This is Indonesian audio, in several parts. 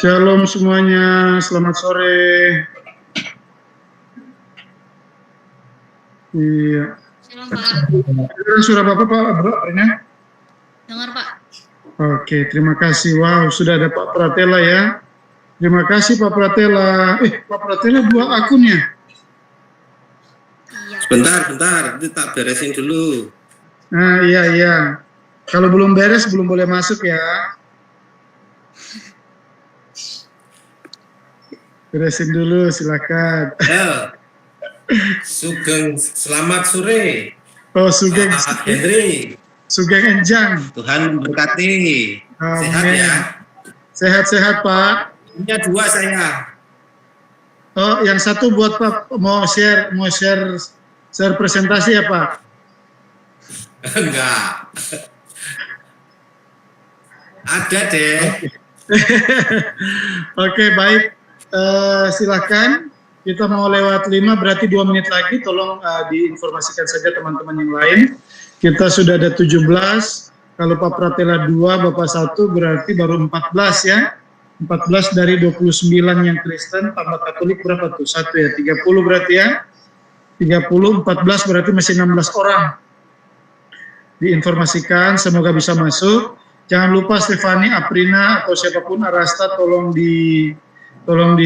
Shalom semuanya, selamat sore. Iya. Shalom Pak. Dengar suara Bapak Pak, bro, ini? Dengar Pak. Oke, terima kasih. Wow, sudah ada Pak Pratela ya. Terima kasih Pak Pratela. Pak Pratela 2 akun ya? Iya. Bentar, itu tak beresin dulu. Nah, iya. Kalau belum beres, belum boleh masuk ya. Beresin dulu, silakan. Sugeng, selamat sore. Oh, Sugeng. Pak Henry. Sugeng Enjang. Tuhan memberkati. Sehat ya? Sehat-sehat Pak. Punya 2 saya. Oh, yang satu buat Pak, mau share presentasi ya Pak? Enggak. Ada deh. Oke, baik. Silakan. Kita mau lewat 5, berarti 2 menit lagi. Tolong diinformasikan saja teman-teman yang lain. Kita sudah ada 17. Kalau Pak Pratela 2, Bapak 1, berarti baru 14 ya. 14 dari 29 yang Kristen, tambah Katolik berapa tuh? 1 ya, 30 berarti ya. 30, 14 berarti masih 16 orang. Diinformasikan, semoga bisa masuk. Jangan lupa Stefani, Aprina, atau siapapun Arasta, tolong di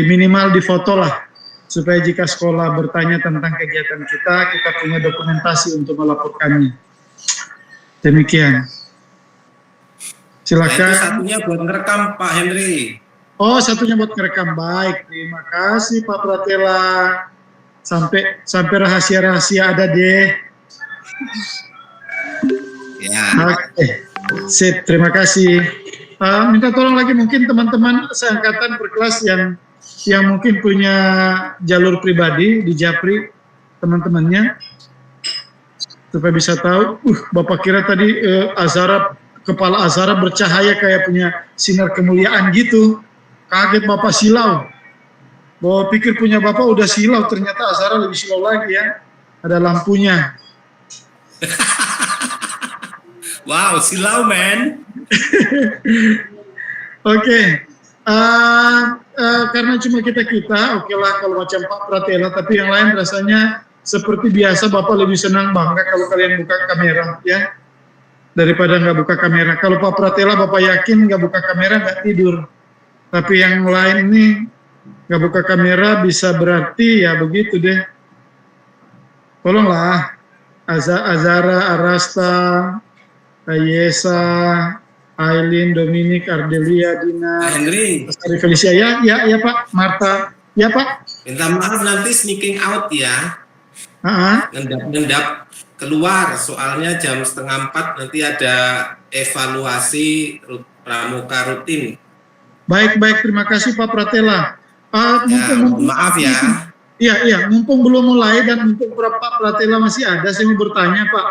minimal di foto lah. Supaya jika sekolah bertanya tentang kegiatan kita punya dokumentasi untuk melaporkannya. Demikian. Silakan. Nah, itu satunya buat ngerekam Pak Henry. Oh, satunya buat ngerekam. Baik, terima kasih Pak Pratela. Sampai rahasia-rahasia ada deh. Ya. Oke, sip, terima kasih. Minta tolong lagi mungkin teman-teman seangkatan berkelas yang mungkin punya jalur pribadi di Japri, teman-temannya, supaya bisa tahu. Bapak kira tadi kepala Azhara bercahaya kayak punya sinar kemuliaan gitu. Kaget Bapak silau. Bapak pikir punya Bapak udah silau, ternyata Azhara lebih silau lagi ya. Ada lampunya. Wow, silau man. Oke. Karena cuma kita, oke lah kalau macam Pak Pratela, tapi yang lain rasanya seperti biasa Bapak lebih senang bangga kalau kalian buka kamera ya, daripada nggak buka kamera. Kalau Pak Pratela Bapak yakin nggak buka kamera nggak tidur, tapi yang lain ini nggak buka kamera bisa berarti ya begitu deh. Tolonglah Azara, Arasta, Yesa, Aileen, Dominic, Ardelia, Dina, Henry. Astari Felicia, ya Pak, Marta, ya Pak. Minta maaf nanti sneaking out ya. Ngendap keluar, soalnya jam 3:30 nanti ada evaluasi pramuka rutin. Baik, terima kasih Pak Pratela. Maaf ya. Iya, mumpung belum mulai dan mumpung Pak Pratela masih ada, saya mau bertanya Pak.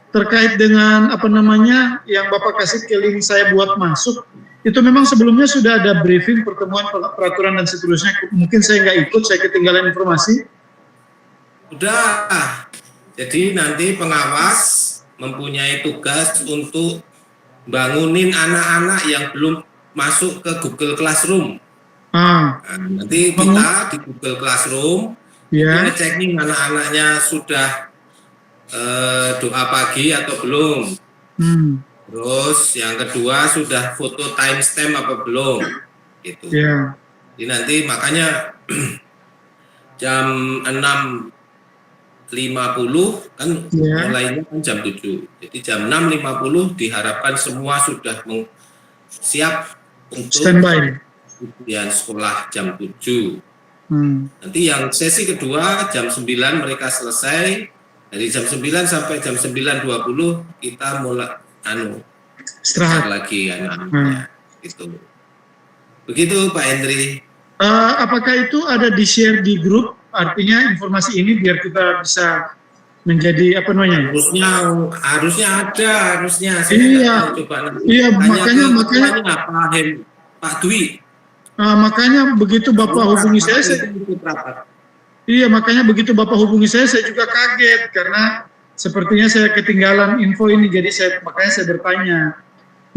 Terkait dengan yang Bapak kasih ke link saya buat masuk, itu memang sebelumnya sudah ada briefing pertemuan peraturan dan seterusnya. Mungkin saya nggak ikut, saya ketinggalan informasi. Udah, jadi nanti pengawas mempunyai tugas untuk bangunin anak-anak yang belum masuk ke Google Classroom. Nah, nanti kita di Google Classroom ngecekin anak-anaknya sudah doa pagi atau belum. Terus yang kedua sudah foto timestamp apa belum, gitu. Jadi nanti makanya jam 6.50 kan mulainya kan jam 7. Jadi jam 6.50 diharapkan semua sudah siap untuk standby ujian sekolah jam 7. Nanti yang sesi kedua jam 9 mereka selesai. Dari jam 9 sampai jam 9.20 kita mulai istirahat lagi anak-anaknya. Gitu. Begitu Pak Henry. Apakah itu ada di share di grup? Artinya informasi ini biar kita bisa menjadi harusnya ada. Iya. Coba nanti. Iya, makanya Pak Dwi. Makanya begitu Bapak hubungi saya iya, makanya begitu Bapak hubungi saya juga kaget karena sepertinya saya ketinggalan info ini, jadi makanya saya bertanya.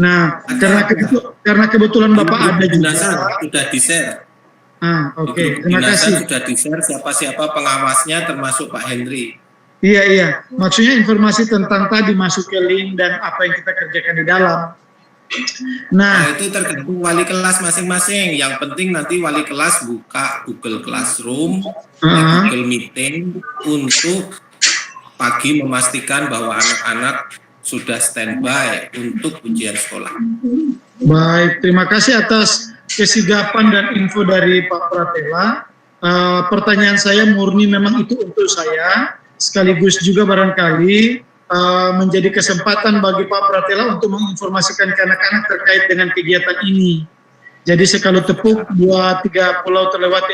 Nah, karena kebetulan Bapak ada juga. Sudah di-share. Oke. Terima kasih. Sudah di-share siapa-siapa pengawasnya termasuk Pak Henry. Iya. Maksudnya informasi tentang tadi masuk ke link dan apa yang kita kerjakan di dalam. Nah, itu tergantung wali kelas masing-masing. Yang penting nanti wali kelas buka Google Classroom, Google Meeting untuk pagi memastikan bahwa anak-anak sudah standby untuk ujian sekolah. Baik, terima kasih atas kesigapan dan info dari Pak Pratela. Pertanyaan saya murni memang itu untuk saya, sekaligus juga barangkali menjadi kesempatan bagi Pak Pratela untuk menginformasikan ke anak-anak terkait dengan kegiatan ini. Jadi sekali tepuk 2-3 pulau terlewati,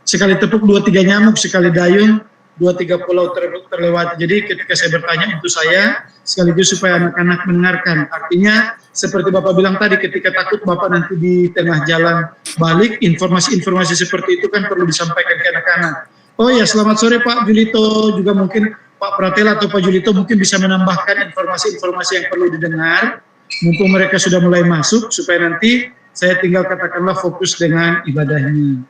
sekali tepuk 2-3 nyamuk, sekali dayung 2-3 pulau terlewati. Jadi ketika saya bertanya untuk saya, sekaligus supaya anak-anak mendengarkan. Artinya seperti Bapak bilang tadi, ketika takut Bapak nanti di tengah jalan balik, informasi-informasi seperti itu kan perlu disampaikan ke anak-anak. Oh ya, selamat sore Pak Julito, juga mungkin Pak Pratela atau Pak Julito mungkin bisa menambahkan informasi-informasi yang perlu didengar, mumpung mereka sudah mulai masuk, supaya nanti saya tinggal katakanlah fokus dengan ibadahnya.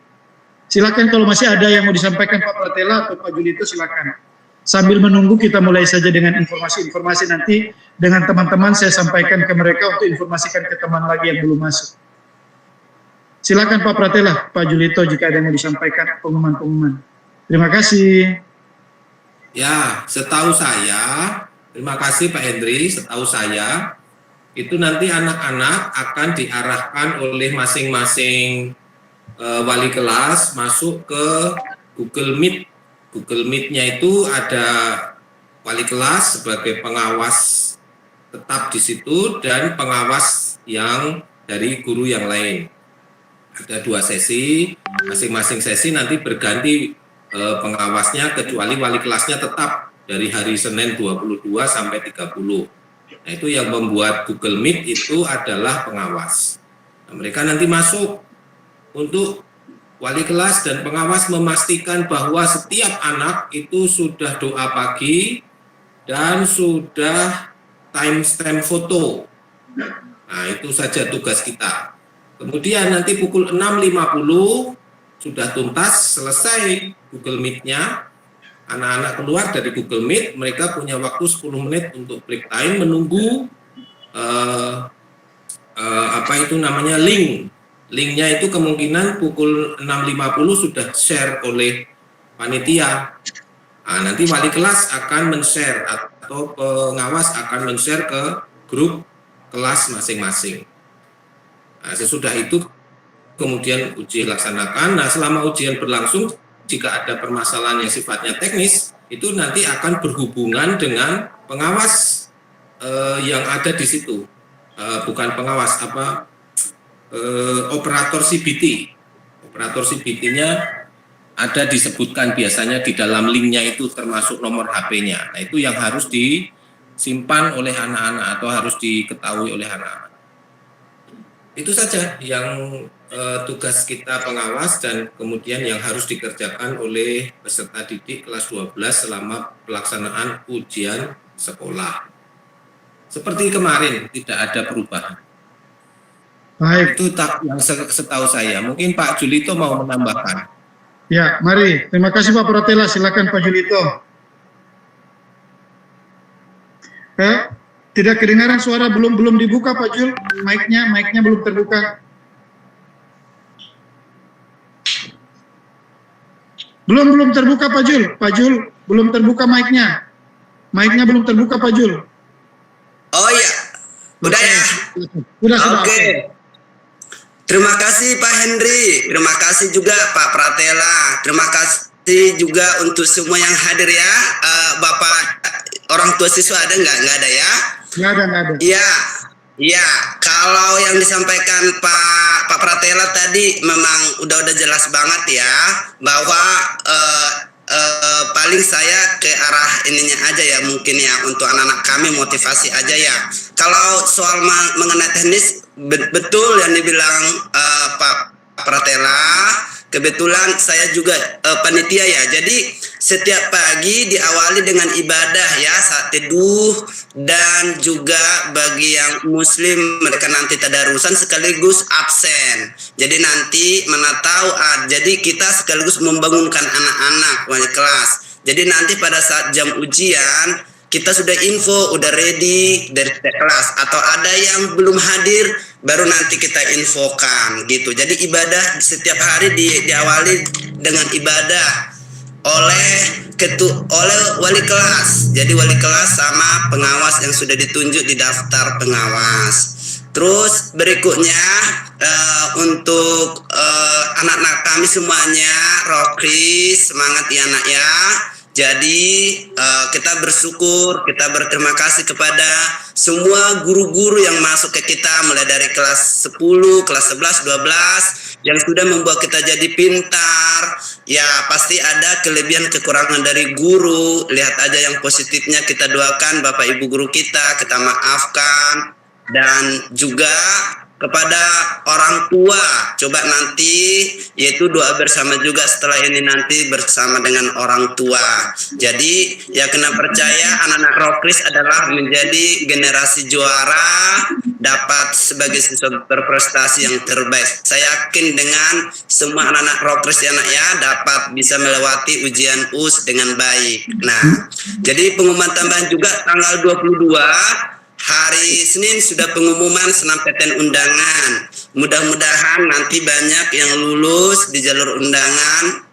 Silakan kalau masih ada yang mau disampaikan Pak Pratela atau Pak Julito, silakan. Sambil menunggu kita mulai saja dengan informasi-informasi nanti dengan teman-teman saya sampaikan ke mereka untuk informasikan ke teman lagi yang belum masuk. Silakan Pak Pratela, Pak Julito jika ada yang mau disampaikan pengumuman-pengumuman. Terima kasih. Ya, setahu saya, terima kasih Pak Hendri, setahu saya, itu nanti anak-anak akan diarahkan oleh masing-masing wali kelas masuk ke Google Meet. Google Meet-nya itu ada wali kelas sebagai pengawas tetap di situ dan pengawas yang dari guru yang lain. Ada 2 sesi, masing-masing sesi nanti berganti pengawasnya, kecuali wali kelasnya tetap dari hari Senin 22 sampai 30. Nah, itu yang membuat Google Meet itu adalah pengawas. Nah, mereka nanti masuk untuk wali kelas dan pengawas memastikan bahwa setiap anak itu sudah doa pagi dan sudah timestamp foto. Nah, itu saja tugas kita. Kemudian nanti pukul 6.50 sudah tuntas, selesai Google Meet-nya, anak-anak keluar dari Google Meet, mereka punya waktu 10 menit untuk break time, menunggu link. Linknya itu kemungkinan pukul 6.50 sudah share oleh panitia. Nah, nanti wali kelas akan men-share atau pengawas akan men-share ke grup kelas masing-masing. Nah, sesudah itu kemudian uji laksanakan. Nah, selama ujian berlangsung, jika ada permasalahan yang sifatnya teknis, itu nanti akan berhubungan dengan pengawas yang ada di situ. Bukan pengawas, operator CBT. Operator CBT-nya ada disebutkan biasanya di dalam linknya itu termasuk nomor HP-nya. Nah, itu yang harus disimpan oleh anak-anak atau harus diketahui oleh anak-anak. Itu saja yang tugas kita pengawas dan kemudian yang harus dikerjakan oleh peserta didik kelas 12 selama pelaksanaan ujian sekolah. Seperti kemarin, tidak ada perubahan. Baik. Itu yang setahu saya. Mungkin Pak Julito mau menambahkan. Ya, mari. Terima kasih Pak Pratela. Silakan Pak Julito. Tidak kedengaran suara, belum dibuka Pak Jul. Mic-nya belum terbuka. Belum terbuka Pak Jul. Pak Jul, belum terbuka mic-nya. Mic-nya belum terbuka Pak Jul. Oh iya. Udah ya? Sudah. Oke. Terima kasih Pak Henry. Terima kasih juga Pak Pratela. Terima kasih juga untuk semua yang hadir ya. Bapak orang tua siswa ada nggak? Nggak ada ya? Nggak ada. Iya. Kalau yang disampaikan Pak Pratela tadi memang udah jelas banget ya, bahwa paling saya ke arah ininya aja ya, mungkin ya untuk anak-anak kami motivasi aja ya. Kalau soal mengenai teknis, betul yang dibilang Pak Pratela, kebetulan saya juga panitia ya. Jadi setiap pagi diawali dengan ibadah ya, saat teduh, dan juga bagi yang muslim mereka nanti tadarusan sekaligus absen. Jadi nanti mana tahu jadi kita sekaligus membangunkan anak-anak wali kelas. Jadi nanti pada saat jam ujian kita sudah info, udah ready dari kelas, atau ada yang belum hadir, baru nanti kita infokan gitu. Jadi ibadah setiap hari diawali dengan ibadah oleh wali kelas. Jadi wali kelas sama pengawas yang sudah ditunjuk di daftar pengawas. Terus berikutnya untuk anak-anak kami semuanya, Rokris, semangat ya anak ya. Jadi kita bersyukur, kita berterima kasih kepada semua guru-guru yang masuk ke kita mulai dari kelas 10, kelas 11, 12 yang sudah membuat kita jadi pintar. Ya pasti ada kelebihan kekurangan dari guru. Lihat aja yang positifnya, kita doakan Bapak Ibu guru kita maafkan. Dan juga kepada orang tua, coba nanti yaitu doa bersama juga setelah ini nanti bersama dengan orang tua. Jadi ya kena percaya anak-anak Rokris adalah menjadi generasi juara, dapat sebagai siswa berprestasi yang terbaik. Saya yakin dengan semua anak-anak Rokris ya anak ya dapat bisa melewati ujian US dengan baik. Nah, jadi pengumuman tambahan juga tanggal 22 hari Senin sudah pengumuman SNMPTN undangan. Mudah-mudahan nanti banyak yang lulus di jalur undangan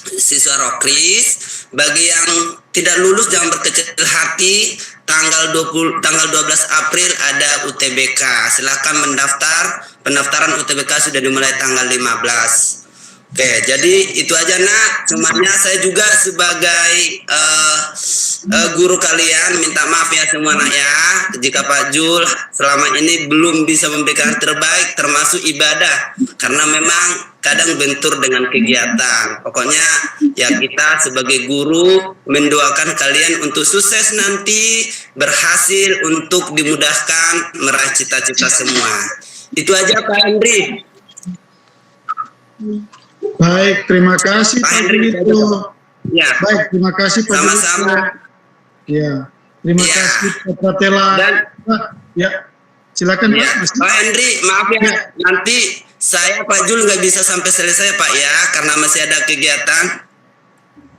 siswa Rokris. Bagi yang tidak lulus jangan berkecil hati. Tanggal 12 April ada UTBK. Silakan mendaftar. Pendaftaran UTBK sudah dimulai tanggal 15. Oke, jadi itu aja nak. Semuanya saya juga sebagai guru kalian minta maaf ya semua nak ya. Jika Pak Jul selama ini belum bisa memberikan terbaik termasuk ibadah. Karena memang kadang bentur dengan kegiatan. Pokoknya ya kita sebagai guru mendoakan kalian untuk sukses nanti. Berhasil untuk dimudahkan meraih cita-cita semua. Itu aja Pak Hendri. Baik, terima kasih Pak Julito. Ya. Baik, terima kasih Pak Julito. Sama-sama. Ya, terima kasih Pak Pratela. Dan ya, silakan ya, Pak. Pak Hendri, maaf ya, nanti saya Pak Jul nggak bisa sampai selesai Pak ya, karena masih ada kegiatan.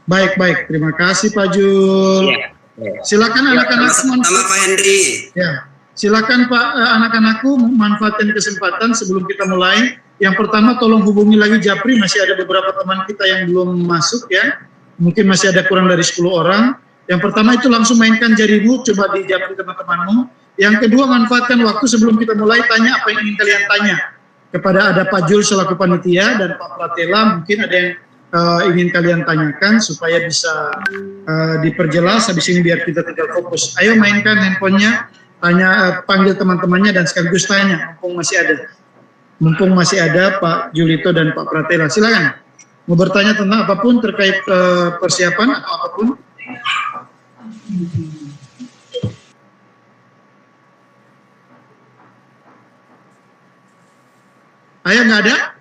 Baik, terima kasih Pak Jul. Ya. Silakan anak-anak sama Pak Hendri. Ya, silakan Pak anak-anakku manfaatkan kesempatan sebelum kita mulai. Yang pertama tolong hubungi lagi Japri, masih ada beberapa teman kita yang belum masuk ya. Mungkin masih ada kurang dari 10 orang. Yang pertama itu langsung mainkan jarimu, coba di Japri teman-temanmu. Yang kedua manfaatkan waktu sebelum kita mulai, tanya apa yang ingin kalian tanya. Kepada ada Pak Jul selaku panitia dan Pak Pratela, mungkin ada yang ingin kalian tanyakan supaya bisa diperjelas habis ini biar kita tinggal fokus. Ayo mainkan handphonenya, tanya, panggil teman-temannya dan sekaligus tanya, mumpung masih ada Pak Julito dan Pak Pratela. Silakan mau bertanya tentang apapun terkait persiapan atau apapun. Ayo, nggak ada?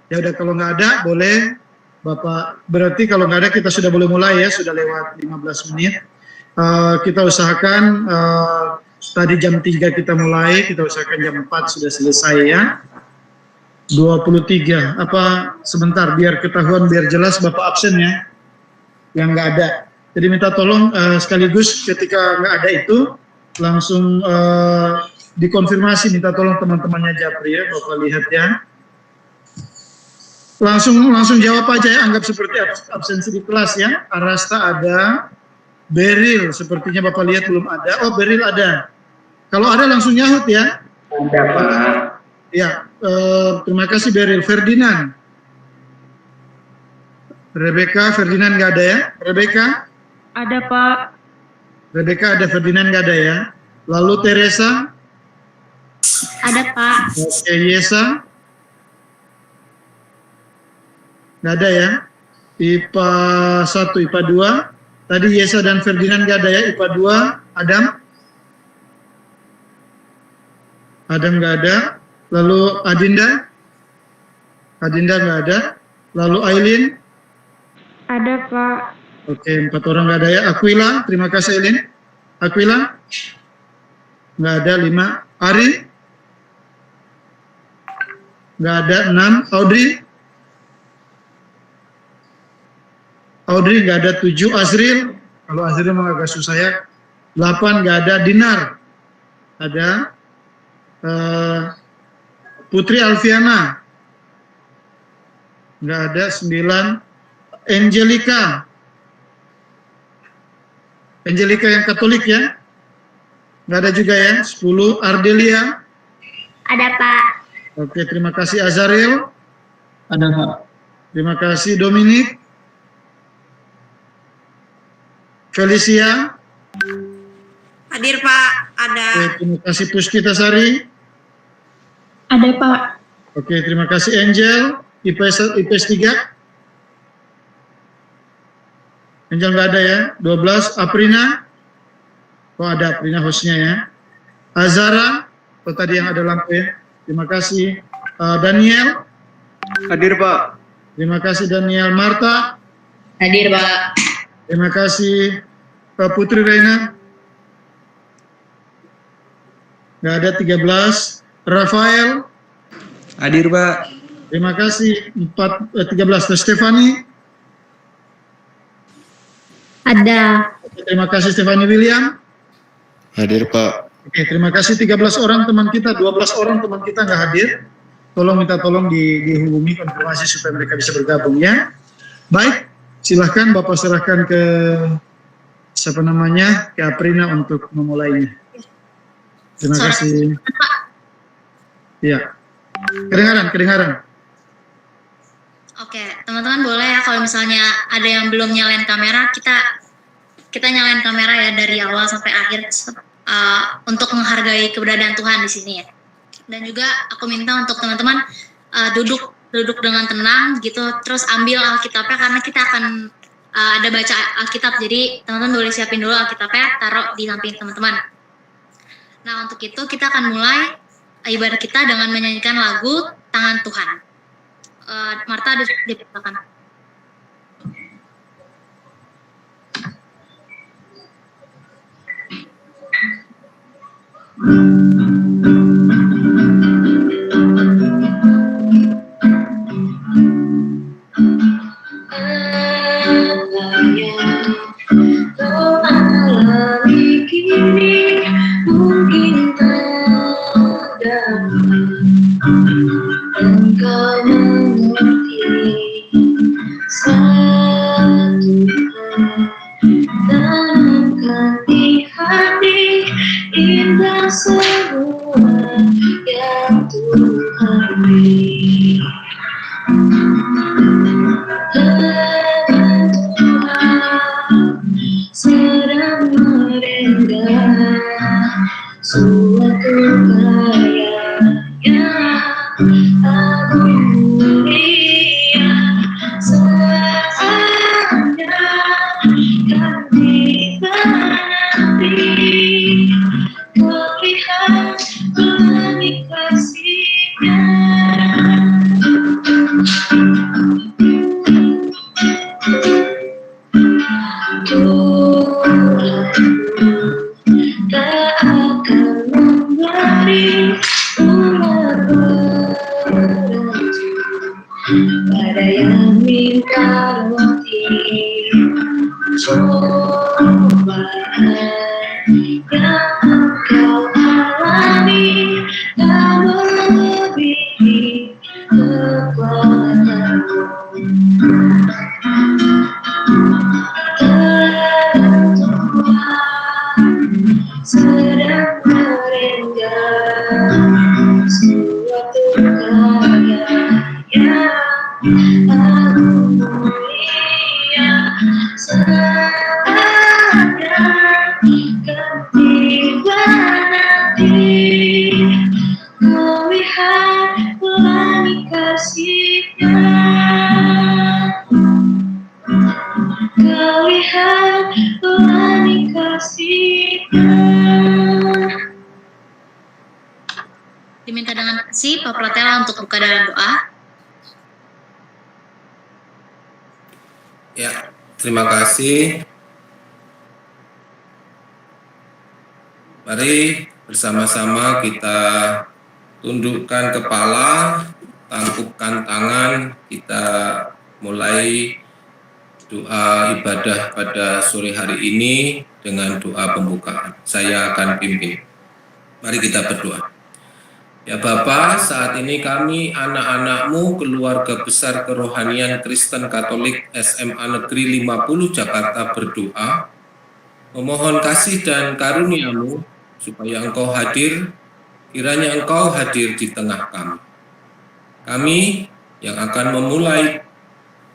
Ya udah, kalau nggak ada boleh Bapak. Berarti kalau nggak ada kita sudah boleh mulai ya, sudah lewat 15 menit. Kita usahakan tadi jam 3 kita mulai, kita usahakan jam 4 sudah selesai ya. 23, sebentar biar ketahuan, biar jelas Bapak absen ya, yang nggak ada. Jadi minta tolong sekaligus ketika nggak ada itu, langsung dikonfirmasi, minta tolong teman-temannya Japri ya, Bapak lihat ya. Langsung jawab aja ya, anggap seperti absensi di kelas ya. Arasta ada, Beril sepertinya Bapak lihat belum ada. Oh, Beril ada. Kalau ada langsung nyahut ya. Ada Pak. Ya, terima kasih Beril. Ferdinand. Rebecca, Ferdinand nggak ada ya? Rebecca? Ada Pak. Rebecca ada, Ferdinand nggak ada ya? Lalu Teresa? Ada Pak. Oke, Yesa? Nggak ada ya? IPA 1, IPA 2? Tadi Yesa dan Ferdinand nggak ada ya? IPA 2, Adam? Adam nggak ada. Lalu Adinda? Adinda nggak ada. Lalu Aileen? Ada Pak. Oke, 4 orang nggak ada ya. Aquila, terima kasih Aileen. Aquila? Nggak ada. 5. Ari? Nggak ada. 6. Audrey? Audrey nggak ada. 7. Azril? Kalau Azril memang agak susah ya. 8 nggak ada. Dinar? Ada. Putri Alfiana? Nggak ada. 9. Angelica? Angelica yang Katolik ya? Nggak ada juga ya? 10. Ardelia? Ada Pak. Oke, terima kasih. Azaril? Ada Pak. Terima kasih. Dominic? Felicia? Hadir Pak, ada. Oke, terima kasih. Puspita Sari? Ada Pak. Oke, terima kasih. Angel? IPS 3? Angel nggak ada ya? 12. Aprina? Oh ada Aprina hostnya ya. Azara? Oh tadi yang ada lampu ya. Terima kasih. Daniel? Hadir Pak. Terima kasih Daniel. Marta? Hadir Pak. Terima kasih. Putri Reina? Nggak ada. 13. Rafael? Hadir Pak. Terima kasih. 13. Stefani? Ada. Terima kasih Stefani. William? Hadir Pak. Oke, terima kasih. 13 orang teman kita, 12 orang teman kita nggak hadir. Minta tolong dihubungi konfirmasi supaya mereka bisa bergabung ya. Baik, silahkan Bapak serahkan ke siapa namanya, ke Aprina untuk memulainya. Terima kasih. Ya, kedengaran. Oke, teman-teman boleh ya kalau misalnya ada yang belum nyalain kamera, kita nyalain kamera ya dari awal sampai akhir untuk menghargai keberadaan Tuhan di sini ya. Dan juga aku minta untuk teman-teman duduk dengan tenang gitu, terus ambil Alkitabnya karena kita akan ada baca Alkitab. Jadi teman-teman boleh siapin dulu Alkitabnya, taruh di samping teman-teman. Nah untuk itu kita akan mulai ibadah kita dengan menyanyikan lagu Tangan Tuhan. Marta dipersilakan. Engkau mengerti satu tanamkan di hati indah semua yang Tuhan beri. Tangan Tuhan sedang merenggah suatu karya aku mulia saatnya kan dimenanti kau lihat pelangi kasihnya Tuhan tak akan memberi umat berhenti pada yang minta roti cobaan yang engkau alami tak melebihi kekuatanmu. Tangan Tuhan sedang merenggah suatu karya yang aku mulia saatnya kan tiba nanti kau lihat pelangi kasihnya kau lihat pelangi kasihnya. Diminta dengan kasih Pak Pratela untuk buka dalam doa. Ya, terima kasih. Mari bersama-sama kita tundukkan kepala, tangkupkan tangan, kita mulai doa ibadah pada sore hari ini dengan doa pembukaan. Saya akan pimpin. Mari kita berdoa. Ya Bapa, saat ini kami anak-anak-Mu keluarga besar kerohanian Kristen Katolik SMA Negeri 50 Jakarta berdoa, memohon kasih dan karunia-Mu supaya Engkau hadir, kiranya Engkau hadir di tengah kami. Kami yang akan memulai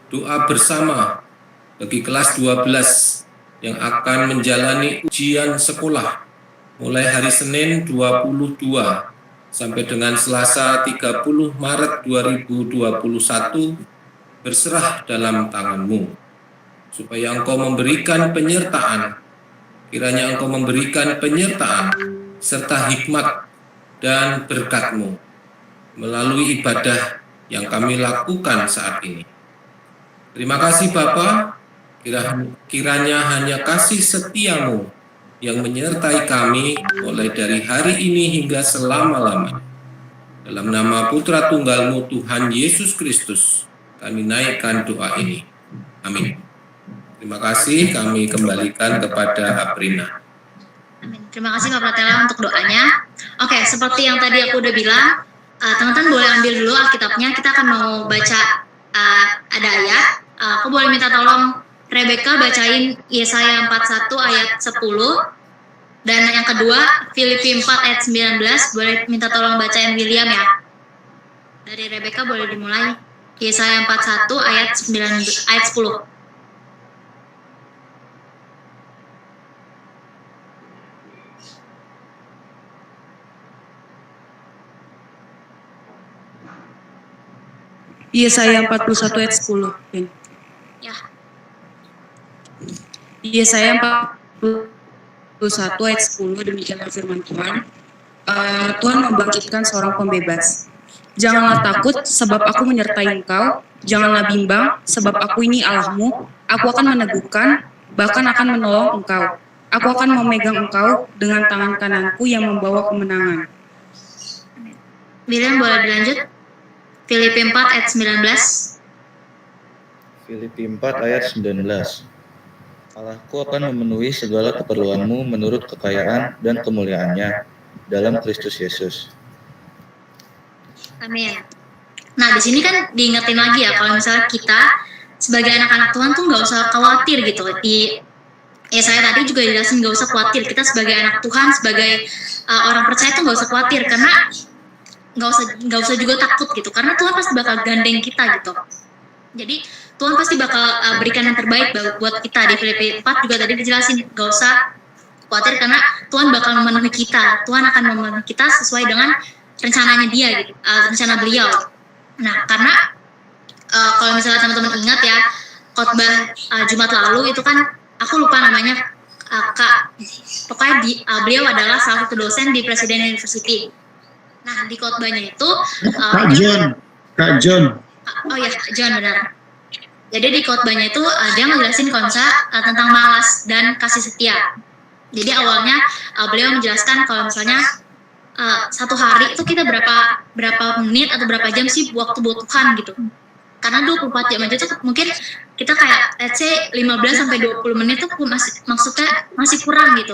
doa bersama bagi kelas 12 yang akan menjalani ujian sekolah mulai hari Senin 22 sampai dengan Selasa 30 Maret 2021 berserah dalam tangan-Mu, supaya Engkau memberikan penyertaan, kiranya Engkau memberikan penyertaan serta hikmat dan berkat-Mu melalui ibadah yang kami lakukan saat ini. Terima kasih Bapa, kiranya hanya kasih setia-Mu yang menyertai kami mulai dari hari ini hingga selama-lamanya. Dalam nama Putra Tunggal-Mu Tuhan Yesus Kristus, kami naikkan doa ini. Amin. Terima kasih, kami kembalikan kepada Aprina. Amin. Terima kasih Pak Pratela untuk doanya. Oke, seperti yang tadi aku udah bilang, teman-teman boleh ambil dulu Alkitabnya, kita akan mau baca ada ayat. Aku boleh minta tolong Rebecca bacain Yesaya 41 ayat 10, dan yang kedua Filipi 4 ayat 19, boleh minta tolong bacain William ya. Dari Rebecca boleh dimulai. Yesaya 41 ayat 10. Yesaya 41 ayat 10. Ya. Yesaya 41 ayat 10, demikianlah firman Tuhan. Tuhan membangkitkan seorang pembebas. Janganlah takut, sebab aku menyertai engkau. Janganlah bimbang, sebab aku ini Allahmu. Aku akan meneguhkan, bahkan akan menolong engkau. Aku akan memegang engkau dengan tangan kananku yang membawa kemenangan. William boleh dilanjut? Filipi 4 ayat 19. Filipi 4 ayat 19. Allahku akan memenuhi segala keperluanmu menurut kekayaan dan kemuliaannya dalam Kristus Yesus. Amin. Nah, di sini kan diingetin lagi ya, kalau misalnya kita sebagai anak-anak Tuhan tuh nggak usah khawatir gitu. Saya tadi juga jelasin nggak usah khawatir. Kita sebagai anak Tuhan, sebagai orang percaya tuh nggak usah khawatir, karena nggak usah juga takut gitu, karena Tuhan pasti bakal gandeng kita gitu. Jadi Tuhan pasti bakal berikan yang terbaik buat kita. Di Filipi 4 juga tadi dijelasin nggak usah khawatir, karena Tuhan bakal memenuhi kita. Tuhan akan memenuhi kita sesuai dengan rencananya Dia gitu, rencana Beliau. Nah, karena kalau misalnya teman-teman ingat ya, khotbah Jumat lalu itu kan aku lupa namanya Kak, pokoknya beliau adalah salah satu dosen di Presiden University. Nah, di khotbahnya itu Kak John. Oh ya, John, benar. Jadi di khotbahnya itu dia ngejelasin konsep tentang malas dan kasih setia. Jadi awalnya beliau menjelaskan kalau misalnya satu hari itu kita berapa menit atau berapa jam sih waktu buat Tuhan gitu. Karena 24 jam aja tuh mungkin kita kayak let's say 15 sampai 20 menit tuh maksudnya masih kurang gitu.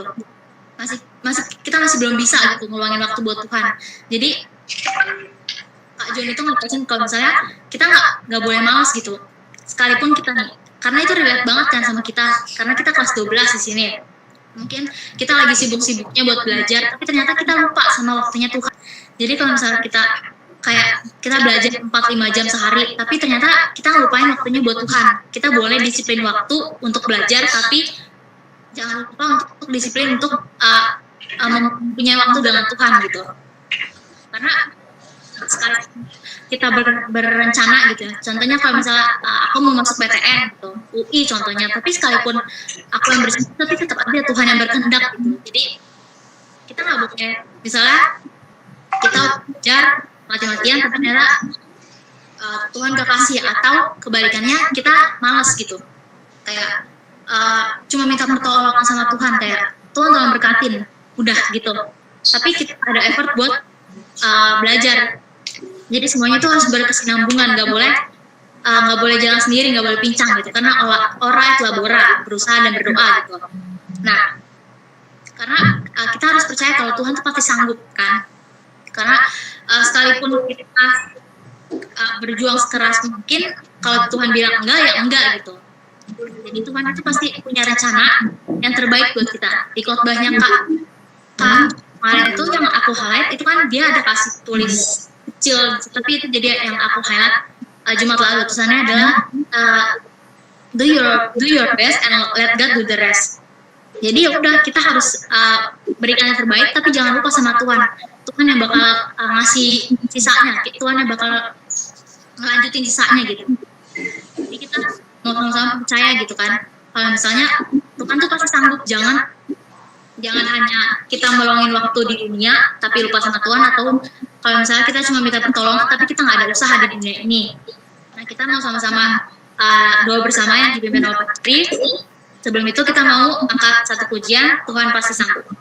Kita masih belum bisa gitu ngeluangin waktu buat Tuhan. Jadi Kak John itu ngejelasin kalau misalnya kita nggak boleh malas gitu. Sekalipun kita nih, karena itu relate banget kan sama kita, karena kita kelas 12 di sini. Mungkin kita lagi sibuk-sibuknya buat belajar, tapi ternyata kita lupa sama waktunya Tuhan. Jadi kalau misalnya kita belajar 4-5 jam sehari, tapi ternyata kita lupain waktunya buat Tuhan. Kita boleh disiplin waktu untuk belajar, tapi jangan lupa untuk disiplin untuk mempunyai waktu dengan Tuhan gitu. Karena sekarang kita berencana gitu ya. Contohnya kalau misalnya aku mau masuk PTN gitu, UI contohnya, tapi sekalipun aku yang bersedia, tapi tetap ada Tuhan yang berkehendak gitu. Jadi kita nggak boleh misalnya kita belajar mati-matian tapi ternyata Tuhan gak kasih, atau kebalikannya kita malas gitu. kayak cuma minta pertolongan sama Tuhan, kayak Tuhan tolong berkatin, udah gitu. Tapi kita ada effort buat belajar. Jadi semuanya tuh harus berkesinambungan, nggak boleh jalan sendiri, nggak boleh pincang gitu. Karena ora et labora, berusaha dan berdoa gitu. Nah, karena kita harus percaya kalau Tuhan tuh pasti sanggup kan. Karena sekalipun kita berjuang sekeras mungkin, kalau Tuhan bilang enggak ya enggak gitu. Jadi Tuhan itu pasti punya rencana yang terbaik buat kita. Di khotbahnya Kak kemarin itu yang aku highlight itu kan dia ada kasih tulis kecil, tapi itu jadi yang aku highlight Jumat lalu. Tulisannya adalah do your best and let God do the rest. Jadi ya udah, kita harus berikan yang terbaik, tapi jangan lupa sama Tuhan. Tuhan yang bakal ngasih sisanya, Tuhan yang bakal ngelanjutin sisanya gitu. Jadi kita mau sama-sama percaya gitu kan, kalau misalnya Tuhan tuh pasti sanggup. Jangan hanya kita meluangin waktu di dunia tapi lupa sama Tuhan, atau kalau misalnya kita cuma minta pertolongan tapi kita nggak ada usaha di dunia ini. Nah, kita mau sama-sama doa bersama yang dipimpin oleh Pak Tri. Sebelum itu kita mau angkat satu pujian, Tuhan pasti sanggup.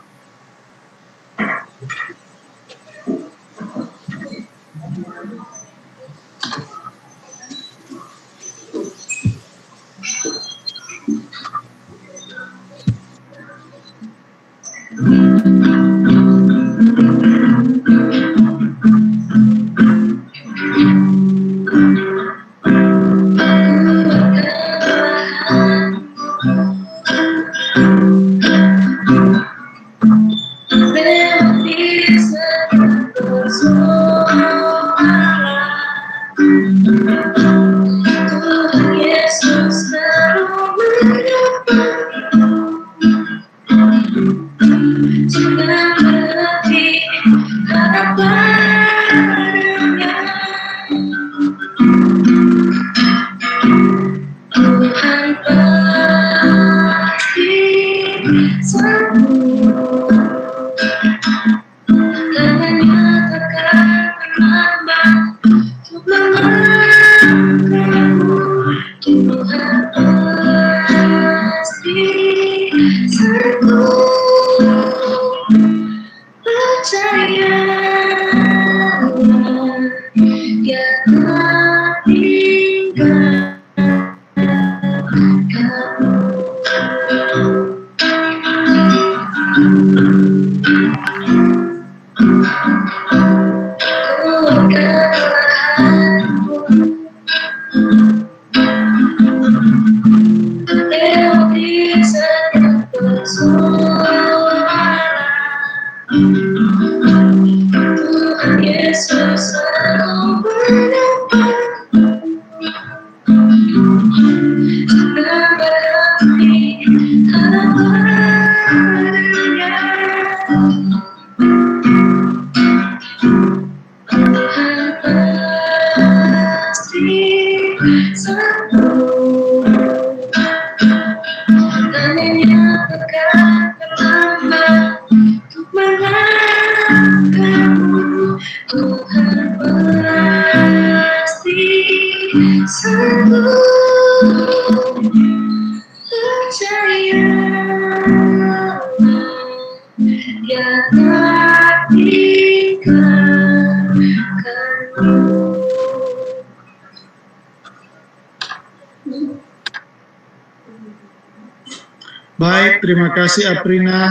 Baik, terima kasih Aprina,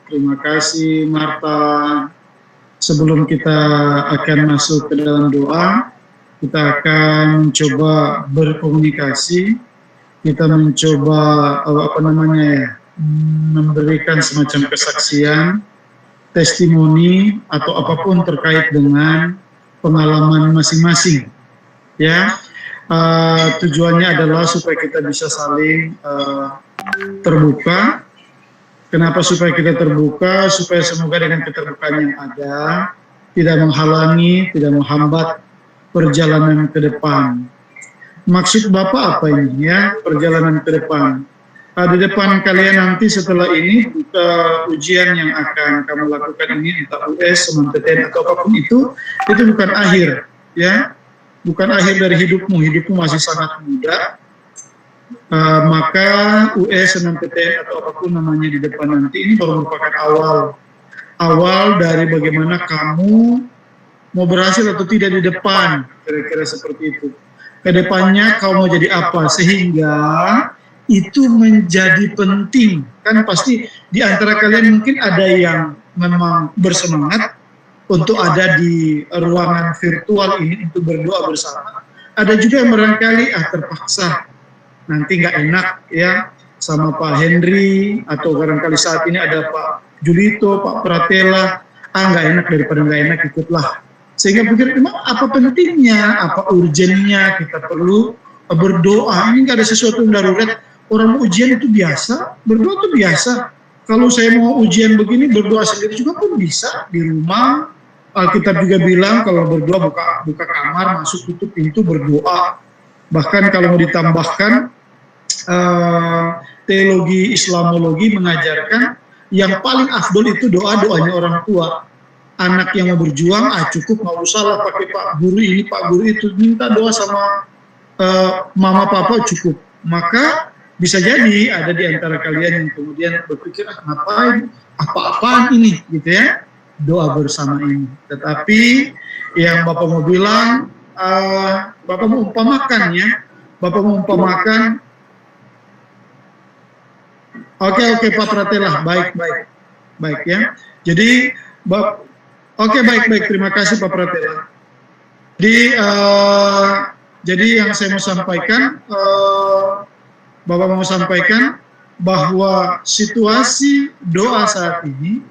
terima kasih Marta. Sebelum kita akan masuk ke dalam doa, kita akan mencoba berkomunikasi, kita mencoba memberikan semacam kesaksian, testimoni atau apapun terkait dengan pengalaman masing-masing. Ya, tujuannya adalah supaya kita bisa saling terbuka. Kenapa supaya kita terbuka? Supaya semoga dengan keterbukaan yang ada tidak menghalangi, tidak menghambat perjalanan ke depan. Maksud Bapak apa ini ya, perjalanan ke depan? Di depan kalian nanti setelah ini ujian yang akan kamu lakukan ini, entah US, SMPTN atau apapun itu bukan akhir ya, bukan akhir dari hidupmu. Hidupmu masih sangat muda. maka US, SNMPTN atau apapun namanya di depan nanti ini baru merupakan awal dari bagaimana kamu mau berhasil atau tidak di depan, kira-kira seperti itu. Kedepannya kamu mau jadi apa, sehingga itu menjadi penting. Kan pasti di antara kalian mungkin ada yang memang bersemangat untuk ada di ruangan virtual ini untuk berdoa bersama. Ada juga yang barangkali terpaksa, nanti nggak enak ya sama Pak Henry, atau barangkali saat ini ada Pak Julito, Pak Pratela, nggak enak daripada nggak enak, ikutlah. Sehingga pikir, emang apa pentingnya, apa urgennya kita perlu berdoa, ini nggak ada sesuatu yang darurat. Orang mau ujian itu biasa, berdoa itu biasa. Kalau saya mau ujian begini, berdoa sendiri juga pun bisa di rumah. Alkitab juga bilang kalau berdoa buka kamar, masuk tutup pintu berdoa. Bahkan kalau mau ditambahkan, teologi Islamologi mengajarkan yang paling afdol itu doanya orang tua. Anak yang mau berjuang, cukup, nggak usah lah pakai Pak Guru ini, Pak Guru itu, minta doa sama mama papa cukup. Maka bisa jadi ada di antara kalian yang kemudian berpikir, ngapain, apa-apaan ini, gitu ya, doa bersama ini. Tetapi yang Bapak mau bilang, Bapak mau umpamakan ya, Bapak mau umpamakan, oke Pak Pratela, baik ya. Jadi, oke baik, terima kasih Pak Pratela. Jadi yang saya mau sampaikan, Bapak mau sampaikan bahwa situasi doa saat ini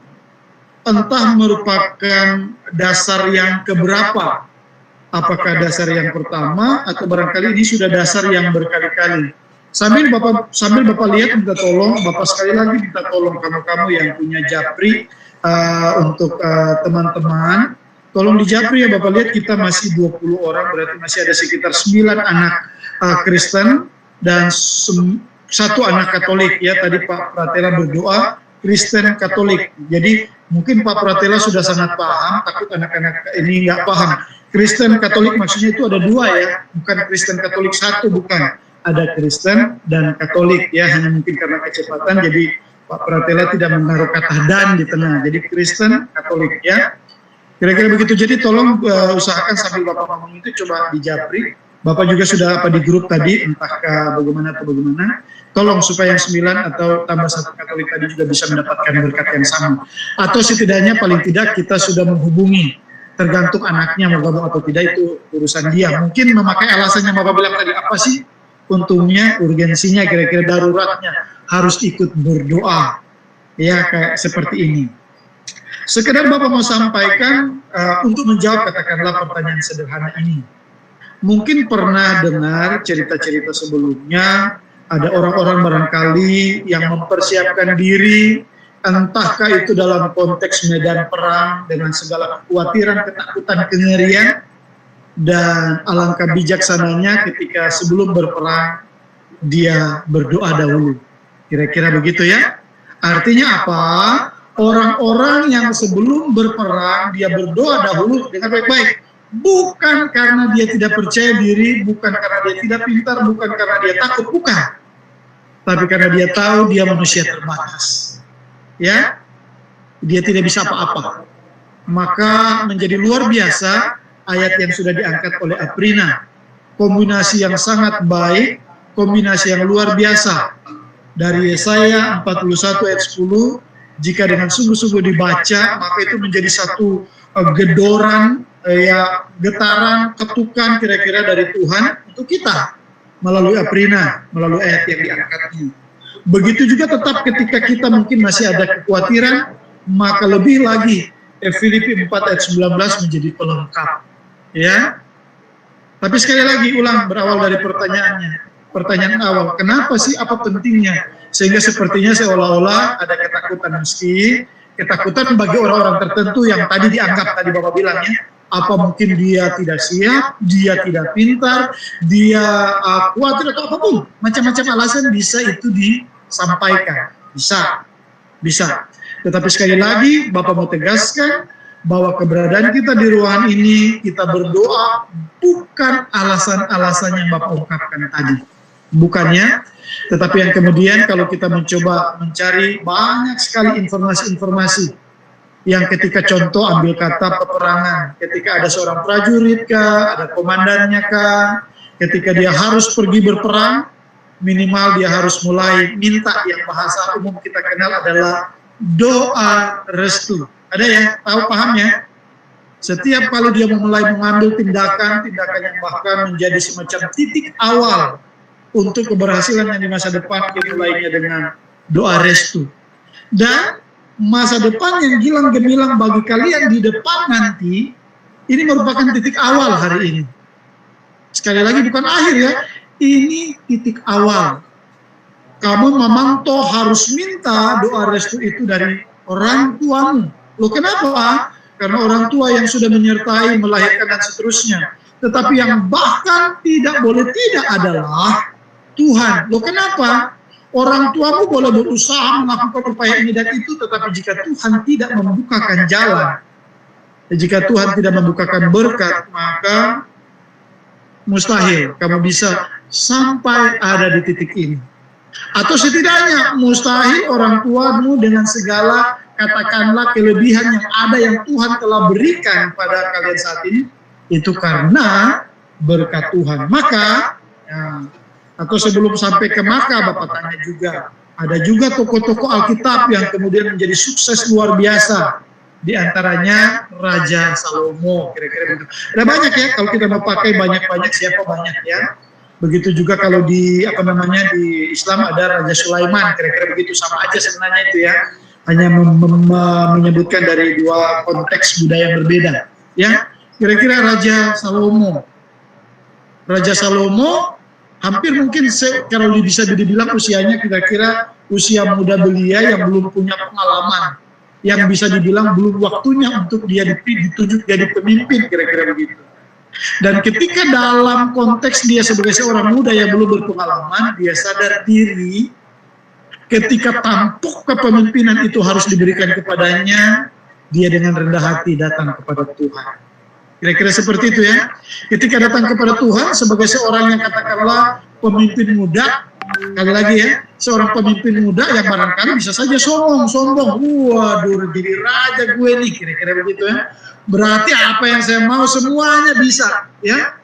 entah merupakan dasar yang keberapa, apakah dasar yang pertama atau barangkali ini sudah dasar yang berkali-kali. Sambil Bapak lihat, minta tolong, Bapak sekali lagi minta tolong kamu-kamu yang punya japri, untuk teman-teman, tolong di japri ya Bapak lihat, kita masih 20 orang, berarti masih ada sekitar 9 anak Kristen dan 1 anak Katolik ya. Tadi Pak Pratela berdoa Kristen Katolik, jadi mungkin Pak Pratela sudah sangat paham, takut anak-anak ini nggak paham. Kristen Katolik maksudnya itu ada 2 ya, bukan Kristen Katolik 1, bukan, ada Kristen dan Katolik ya, hanya mungkin karena kecepatan jadi Pak Pratela tidak menaruh kata dan di tengah, jadi Kristen Katolik ya, kira-kira begitu. Jadi tolong usahakan sambil Bapak ngomong itu coba di japri. Bapak juga sudah di grup tadi, entahkah bagaimana, tolong supaya yang 9 atau tambah 1 Katolik tadi juga bisa mendapatkan berkat yang sama, atau setidaknya paling tidak kita sudah menghubungi, tergantung anaknya mau gabung atau tidak itu urusan dia. Mungkin memakai alasan yang Bapak bilang tadi, apa sih untungnya, urgensinya, kira-kira daruratnya harus ikut berdoa ya, kayak seperti ini. Sekedar Bapak mau sampaikan untuk menjawab katakanlah pertanyaan sederhana ini. Mungkin pernah dengar cerita-cerita sebelumnya, ada orang-orang barangkali yang mempersiapkan diri, entahkah itu dalam konteks medan perang dengan segala kekhawatiran, ketakutan, kengerian, dan alangkah bijaksananya ketika sebelum berperang, dia berdoa dahulu. Kira-kira begitu ya. Artinya apa? Orang-orang yang sebelum berperang, dia berdoa dahulu dengan baik-baik. Bukan karena dia tidak percaya diri, bukan karena dia tidak pintar, bukan karena dia takut, bukan. Tapi karena dia tahu dia manusia terbatas. Ya, dia tidak bisa apa-apa. Maka menjadi luar biasa ayat yang sudah diangkat oleh Aprina. Kombinasi yang sangat baik, kombinasi yang luar biasa. Dari Yesaya 41 ayat 10, jika dengan sungguh-sungguh dibaca, maka itu menjadi satu gedoran, getaran, ketukan kira-kira dari Tuhan untuk kita melalui Aprina, melalui ayat yang diangkatnya. Begitu juga tetap ketika kita mungkin masih ada kekhawatiran, maka lebih lagi Filipi 4 ayat 19 menjadi pelengkap. Ya. Tapi sekali lagi ulang, berawal dari pertanyaan awal, kenapa sih, apa pentingnya? Sehingga sepertinya seolah-olah ada ketakutan, meski ketakutan bagi orang-orang tertentu yang tadi dianggap, tadi Bapak bilang ya, apa mungkin dia tidak siap, dia tidak pintar, dia khawatir atau apapun, macam-macam alasan bisa itu disampaikan, bisa. Tetapi sekali lagi Bapak mau tegaskan bahwa keberadaan kita di ruangan ini, kita berdoa bukan alasan-alasan yang Bapak ungkapkan tadi, bukannya. Tetapi yang kemudian kalau kita mencoba mencari banyak sekali informasi-informasi yang ketika contoh ambil kata peperangan, ketika ada seorang prajurit kah, ada komandannya kah, ketika dia harus pergi berperang, minimal dia harus mulai minta yang bahasa umum kita kenal adalah doa restu. Ada ya? Tahu paham ya? Setiap kali dia mulai mengambil tindakan yang bahkan menjadi semacam titik awal untuk keberhasilan yang di masa depan, dimulainya dengan doa restu. Dan masa depan yang gilang gemilang bagi kalian di depan nanti, ini merupakan titik awal hari ini. Sekali lagi bukan akhir ya, ini titik awal. Kamu memang toh harus minta doa restu itu dari orang tuamu. Loh kenapa? Karena orang tua yang sudah menyertai, melahirkan dan seterusnya. Tetapi yang bahkan tidak boleh tidak adalah Tuhan. Loh kenapa? Orang tuamu boleh berusaha melakukan upaya ini dan itu, tetapi jika Tuhan tidak membukakan jalan, jika Tuhan tidak membukakan berkat, maka mustahil kamu bisa sampai ada di titik ini. Atau setidaknya mustahil orang tuamu dengan segala katakanlah kelebihan yang ada yang Tuhan telah berikan pada kalian saat ini, itu karena berkat Tuhan. Maka ya, atau sebelum sampai ke maka, Bapak tanya juga, ada juga tokoh-tokoh Alkitab yang kemudian menjadi sukses luar biasa. Di antaranya Raja Salomo, kira-kira begitu. Ada banyak ya, kalau kita mau pakai banyak-banyak, siapa banyak ya. Begitu juga kalau di di Islam ada Raja Sulaiman, kira-kira begitu, sama aja sebenarnya itu ya. Hanya menyebutkan dari dua konteks budaya yang berbeda ya. Kira-kira Raja Salomo hampir mungkin kalau bisa dibilang usianya kira-kira usia muda belia yang belum punya pengalaman, yang bisa dibilang belum waktunya untuk dia ditunjuk jadi pemimpin, kira-kira begitu. Dan ketika dalam konteks dia sebagai seorang muda yang belum berpengalaman, dia sadar diri ketika tampuk kepemimpinan itu harus diberikan kepadanya, dia dengan rendah hati datang kepada Tuhan. Kira-kira seperti itu ya. Ketika datang kepada Tuhan sebagai seorang yang katakanlah pemimpin muda, kali lagi ya, seorang pemimpin muda yang barangkali bisa saja sombong. Waduh, jadi raja gue nih, kira-kira begitu ya. Berarti apa yang saya mau semuanya bisa, ya.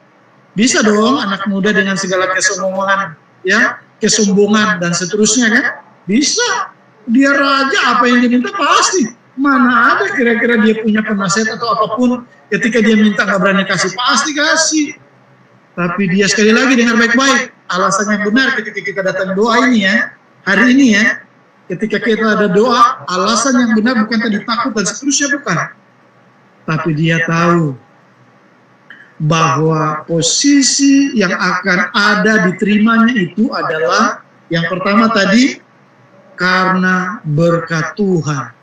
Bisa dong anak muda dengan segala kesombongan, ya, kesombongan dan seterusnya kan. Bisa, dia raja, apa yang diminta pasti. Mana ada kira-kira dia punya penasihat atau apapun, ketika dia minta nggak berani kasih, pasti kasih. Tapi dia sekali lagi dengar baik-baik, alasan yang benar ketika kita datang doa ini ya, hari ini ya, ketika kita ada doa, alasan yang benar bukan tadi takut dan seterusnya, bukan. Tapi dia tahu bahwa posisi yang akan ada diterimanya itu adalah yang pertama tadi, karena berkat Tuhan.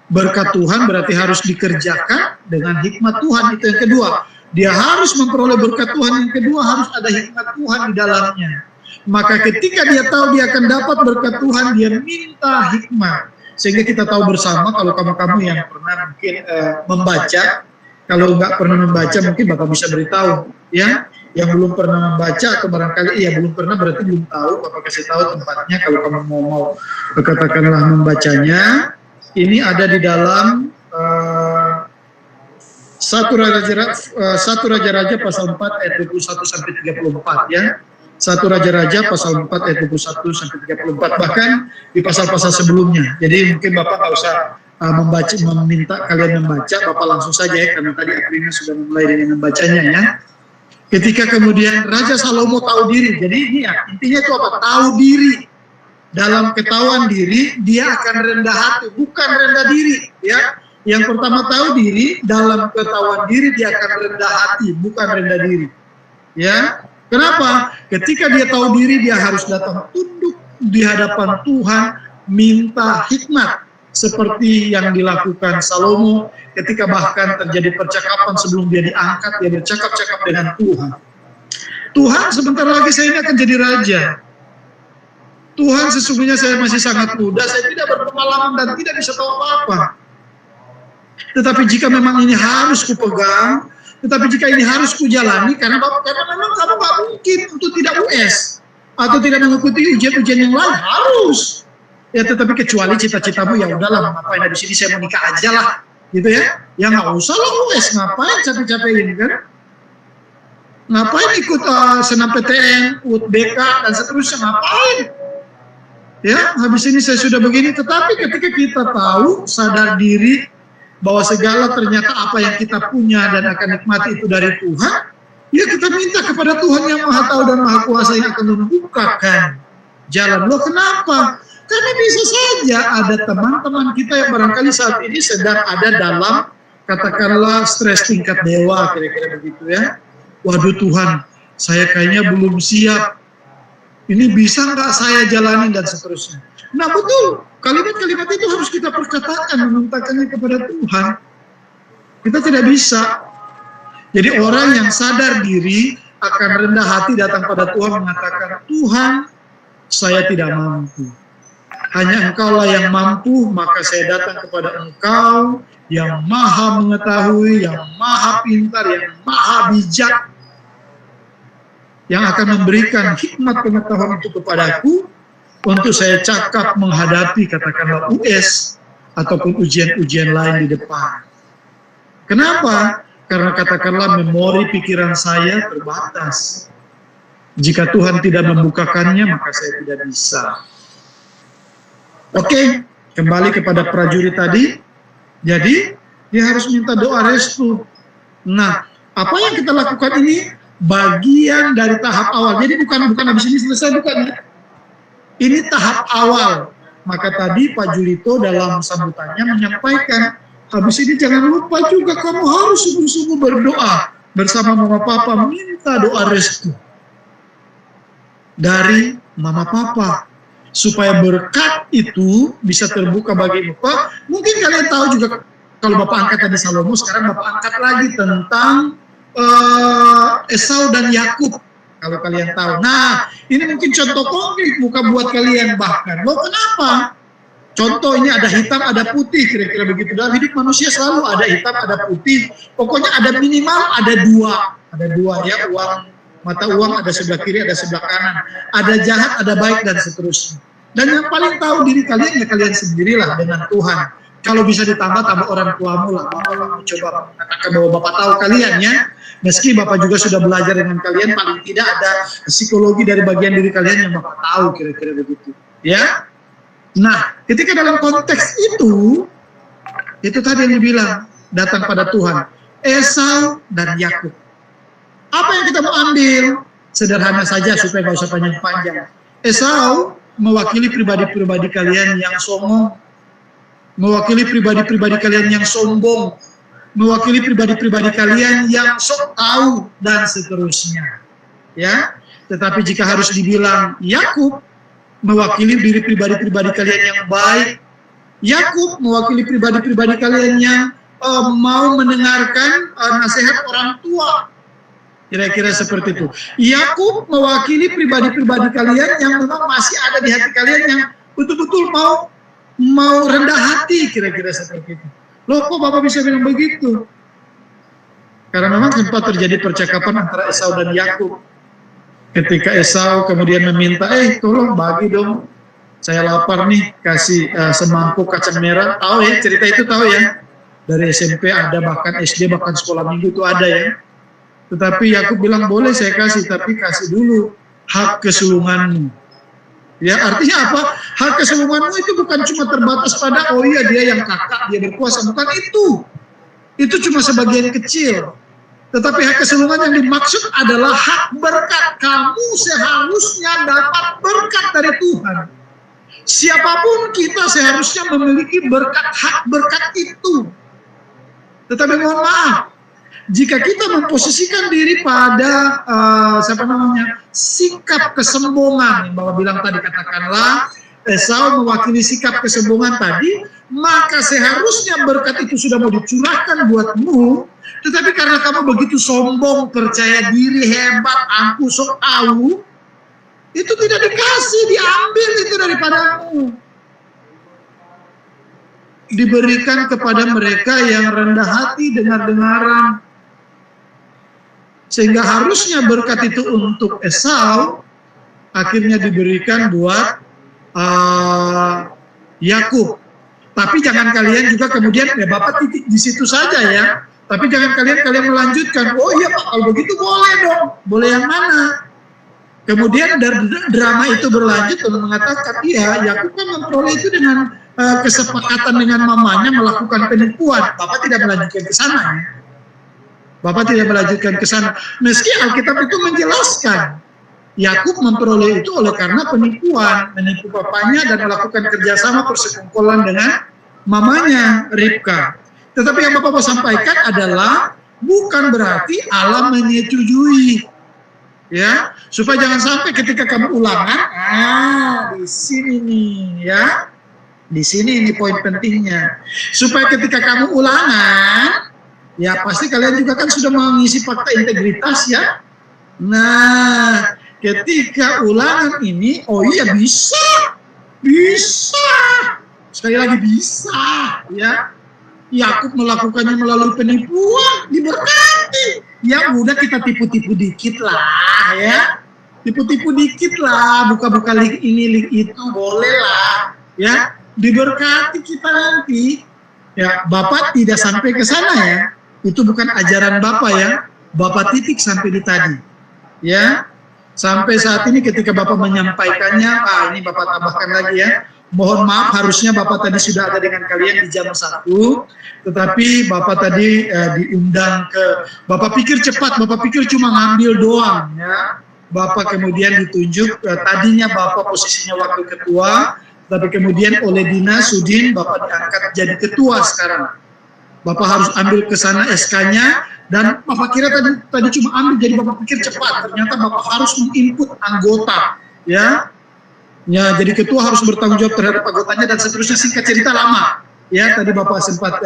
Berkat Tuhan berarti harus dikerjakan dengan hikmat Tuhan, itu yang kedua. Dia harus memperoleh berkat Tuhan, yang kedua harus ada hikmat Tuhan di dalamnya. Maka ketika dia tahu dia akan dapat berkat Tuhan, dia minta hikmat. Sehingga kita tahu bersama, kalau kamu-kamu yang pernah mungkin membaca, kalau nggak pernah membaca mungkin Bapak bisa beritahu ya. Yang belum pernah membaca atau barangkali belum pernah berarti belum tahu, Bapak kasih tahu tempatnya kalau kamu mau katakanlah membacanya. Ini ada di dalam satu Raja-Raja pasal 4 ayat 21 sampai 34 ya. Satu Raja-Raja pasal 4 ayat 21 sampai 34, bahkan di pasal-pasal sebelumnya. Jadi mungkin Bapak nggak usah meminta kalian membaca, Bapak langsung saja ya, karena tadi Aprina sudah mulai dengan membacanya ya. Ketika kemudian Raja Salomo tahu diri, jadi ini ya, intinya itu apa? Tahu diri. Dalam ketahuan diri, dia akan rendah hati, bukan rendah diri. Ya, yang pertama tahu diri, dalam ketahuan diri dia akan rendah hati, bukan rendah diri. Ya, kenapa? Ketika dia tahu diri, dia harus datang tunduk di hadapan Tuhan, minta hikmat. Seperti yang dilakukan Salomo ketika bahkan terjadi percakapan sebelum dia diangkat, dia bercakap-cakap dengan Tuhan. Tuhan, sebentar lagi saya ini akan jadi raja. Tuhan, sesungguhnya saya masih sangat muda, saya tidak berpengalaman dan tidak bisa tahu apa-apa. Tetapi jika memang ini harus kupegang, tetapi jika ini harus kujalani, karena memang kamu gak mungkin untuk tidak US. atau tidak mengikuti ujian-ujian yang lain? Harus. Ya tetapi kecuali cita-citamu, ya udahlah, ngapain di sini, saya mau nikah aja lah, gitu ya. Ya nggak usah lah US, ngapain capek-capekin kan? Ngapain ikut senam PTN, UTBK dan seterusnya, ngapain? Ya, habis ini saya sudah begini. Tetapi ketika kita tahu, sadar diri bahwa segala ternyata apa yang kita punya dan akan nikmati itu dari Tuhan, ya kita minta kepada Tuhan yang Maha Tahu dan Maha Kuasa yang akan membukakan jalan. Loh kenapa? Karena bisa saja ada teman-teman kita yang barangkali saat ini sedang ada dalam, katakanlah, stres tingkat dewa, kira-kira begitu ya. Waduh Tuhan, saya kayaknya belum siap. Ini bisa nggak saya jalanin dan seterusnya. Nah betul, kalimat-kalimat itu harus kita perkatakan, memintakannya kepada Tuhan. Kita tidak bisa. Jadi orang yang sadar diri akan rendah hati datang pada Tuhan mengatakan, Tuhan, saya tidak mampu. Hanya Engkaulah yang mampu, maka saya datang kepada Engkau yang maha mengetahui, yang maha pintar, yang maha bijak, yang akan memberikan hikmat pengetahuan itu kepadaku untuk saya cakap menghadapi katakanlah US ataupun ujian-ujian lain di depan. Kenapa? Karena katakanlah memori pikiran saya terbatas. Jika Tuhan tidak membukakannya, maka saya tidak bisa. Oke, kembali kepada prajurit tadi. Jadi, dia harus minta doa restu. Nah, apa yang kita lakukan ini bagian dari tahap awal. Jadi bukan habis ini selesai, bukan. Ini tahap awal. Maka tadi Pak Julito dalam sambutannya menyampaikan, habis ini jangan lupa juga kamu harus sungguh-sungguh berdoa bersama mama papa, minta doa restu dari mama papa supaya berkat itu bisa terbuka bagi Bapak. Mungkin kalian tahu juga, kalau Bapak angkat tadi Salomo, sekarang Bapak angkat lagi tentang Esau dan Yakub, kalau kalian tahu. Nah, ini mungkin contoh konkret bukan buat kalian bahkan. Loh kenapa? Contoh ini ada hitam, ada putih, kira-kira begitu. Dalam hidup manusia selalu ada hitam, ada putih. Pokoknya ada minimal, ada dua ya, mata uang ada sebelah kiri, ada sebelah kanan. Ada jahat, ada baik dan seterusnya. Dan yang paling tahu diri kalian ya kalian sendirilah dengan Tuhan. Kalau bisa ditambah orang tuamu lah. Bapak coba mengatakan bahwa Bapak tahu kalian ya. Meski Bapak juga sudah belajar dengan kalian, paling tidak ada psikologi dari bagian diri kalian yang Bapak tahu, kira-kira begitu. Ya. Nah, ketika dalam konteks itu tadi yang dibilang, datang pada Tuhan, Esau dan Yakub. Apa yang kita mau ambil? Sederhana saja supaya nggak usah panjang-panjang. Esau mewakili pribadi-pribadi kalian yang songong, mewakili pribadi-pribadi kalian yang sombong, mewakili pribadi-pribadi kalian yang sok tahu dan seterusnya. Ya, tetapi jika harus dibilang Yakub mewakili diri pribadi-pribadi kalian yang baik, Yakub mewakili pribadi-pribadi kalian yang mau mendengarkan nasihat orang tua. Kira-kira seperti itu. Yakub mewakili pribadi-pribadi kalian yang memang masih ada di hati kalian yang betul-betul mau rendah hati, kira-kira seperti itu. Loh kok Bapak bisa bilang begitu? Karena memang sempat terjadi percakapan antara Esau dan Yakub. Ketika Esau kemudian meminta, tolong bagi dong, saya lapar nih, kasih semangkuk kacang merah. Tahu ya, cerita itu tahu ya. Dari SMP ada, bahkan SD, bahkan sekolah minggu itu ada ya. Tetapi Yakub bilang, boleh saya kasih, tapi kasih dulu hak kesulunganmu. Ya, artinya apa? Hak kesulunganmu itu bukan cuma terbatas pada, oh iya dia yang kakak, dia berkuasa. Bukan itu. Itu cuma sebagian kecil. Tetapi hak kesulungan yang dimaksud adalah hak berkat. Kamu seharusnya dapat berkat dari Tuhan. Siapapun kita seharusnya memiliki berkat, hak berkat itu. Tetapi mohon maaf, jika kita memposisikan diri pada sikap kesombongan, yang Bapak bilang tadi, katakanlah Esau mewakili sikap kesombongan tadi, maka seharusnya berkat itu sudah mau dicurahkan buatmu, tetapi karena kamu begitu sombong, percaya diri, hebat, aku sok tahu, itu tidak dikasih, diambil itu daripadamu. Diberikan kepada mereka yang rendah hati, dengar-dengaran. Sehingga harusnya berkat itu untuk Esau, akhirnya diberikan buat Yakub. Tapi jangan kalian juga kemudian Bapak titik di situ saja ya. Tapi jangan kalian melanjutkan. Oh iya Pak, kalau begitu boleh dong. Boleh yang mana? Kemudian drama itu berlanjut untuk mengatakan, iya Yakub kan memperoleh itu dengan kesepakatan dengan mamanya melakukan penipuan. Bapak tidak melanjutkan ke sana ya. Bapak tidak melanjutkan ke sana. Meski Alkitab itu menjelaskan Yakub memperoleh itu oleh karena penipuan, menipu papanya dan melakukan kerjasama persekongkolan dengan mamanya Ribka. Tetapi yang Bapak mau sampaikan adalah bukan berarti Allah menyetujui, ya, supaya jangan sampai ketika kamu ulangan, di sini nih, ya, di sini ini poin pentingnya, supaya ketika kamu ulangan, ya pasti kalian juga kan sudah mengisi fakta integritas ya. Nah, ketika ulangan ini, oh iya bisa, sekali lagi bisa, ya. Yakub melakukannya melalui penipuan, diberkati. Ya udah kita tipu-tipu dikit lah, ya. Tipu-tipu dikit lah, buka-buka link ini, link itu, boleh lah, ya. Diberkati kita nanti. Ya, Bapak tidak sampai ke sana ya. Itu bukan ajaran Bapak ya. Bapak titik sampai di tadi. Ya. Sampai saat ini ketika Bapak menyampaikannya, ini Bapak tambahkan lagi ya. Mohon maaf, harusnya Bapak tadi sudah ada dengan kalian di jam 1, tetapi Bapak tadi diundang ke, Bapak pikir cepat, Bapak pikir cuma ngambil doang ya. Bapak kemudian ditunjuk, tadinya Bapak posisinya wakil ketua, tapi kemudian oleh Dinas Sudin Bapak diangkat jadi ketua sekarang. Bapak harus ambil ke sana SK-nya, dan Bapak kira tadi cuma ambil, jadi Bapak pikir cepat, ternyata Bapak harus menginput anggota ya. Ya, jadi ketua harus bertanggung jawab terhadap anggotanya dan seterusnya. Singkat cerita lama. Ya, tadi Bapak sempat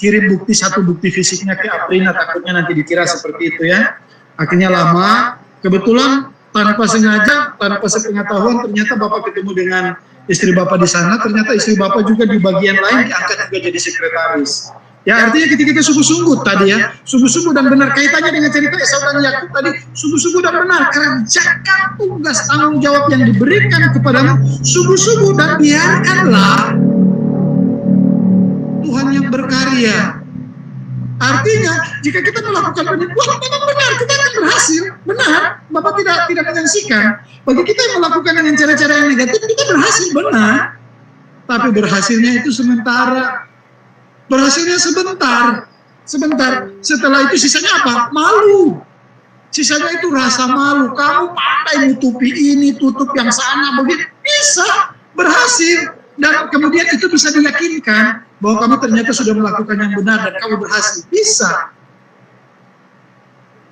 kirim satu bukti fisiknya ke Aprina, takutnya nanti dikira seperti itu ya. Akhirnya lama. Kebetulan tanpa sengaja, tanpa sepengetahuan, ternyata Bapak ketemu dengan istri Bapak di sana. Ternyata istri Bapak juga di bagian lain diangkat juga jadi sekretaris. Ya, artinya ketika kita sungguh-sungguh tadi ya, sungguh-sungguh dan benar, kaitannya dengan cerita Esau dan Yakub tadi, sungguh-sungguh dan benar, kerjakan tugas tanggung jawab yang diberikan kepadamu, sungguh-sungguh, dan biarkanlah Tuhan yang berkarya. Artinya, jika kita melakukan penipuan, memang benar, kita akan berhasil, benar, Bapak tidak menyaksikan. Bagi kita yang melakukan dengan cara-cara yang negatif, kita berhasil, benar. Tapi berhasilnya itu sementara. Berhasilnya sebentar. Setelah itu sisanya apa? Malu. Sisanya itu rasa malu. Kamu pandai nutupi ini, tutup yang sana, begitu bisa berhasil. Dan kemudian itu bisa diyakinkan bahwa kamu ternyata sudah melakukan yang benar dan kamu berhasil. Bisa.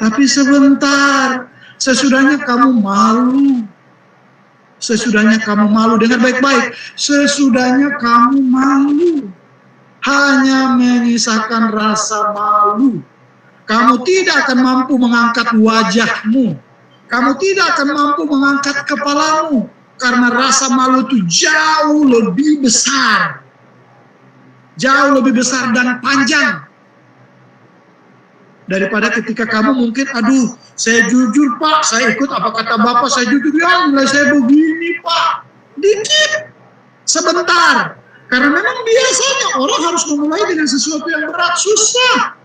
Tapi sebentar. Sesudahnya kamu malu. Sesudahnya kamu malu. Dengar baik-baik. Sesudahnya kamu malu. Hanya menyisakan rasa malu. Kamu tidak akan mampu mengangkat wajahmu. Kamu tidak akan mampu mengangkat kepalamu. Karena rasa malu itu jauh lebih besar. Jauh lebih besar dan panjang. Daripada ketika kamu mungkin, aduh, saya jujur Pak, saya ikut apa kata Bapak, saya jujur, ya nilai saya begini Pak. Dikit. Sebentar. Karena memang biasanya orang harus memulai dengan sesuatu yang berat, susah.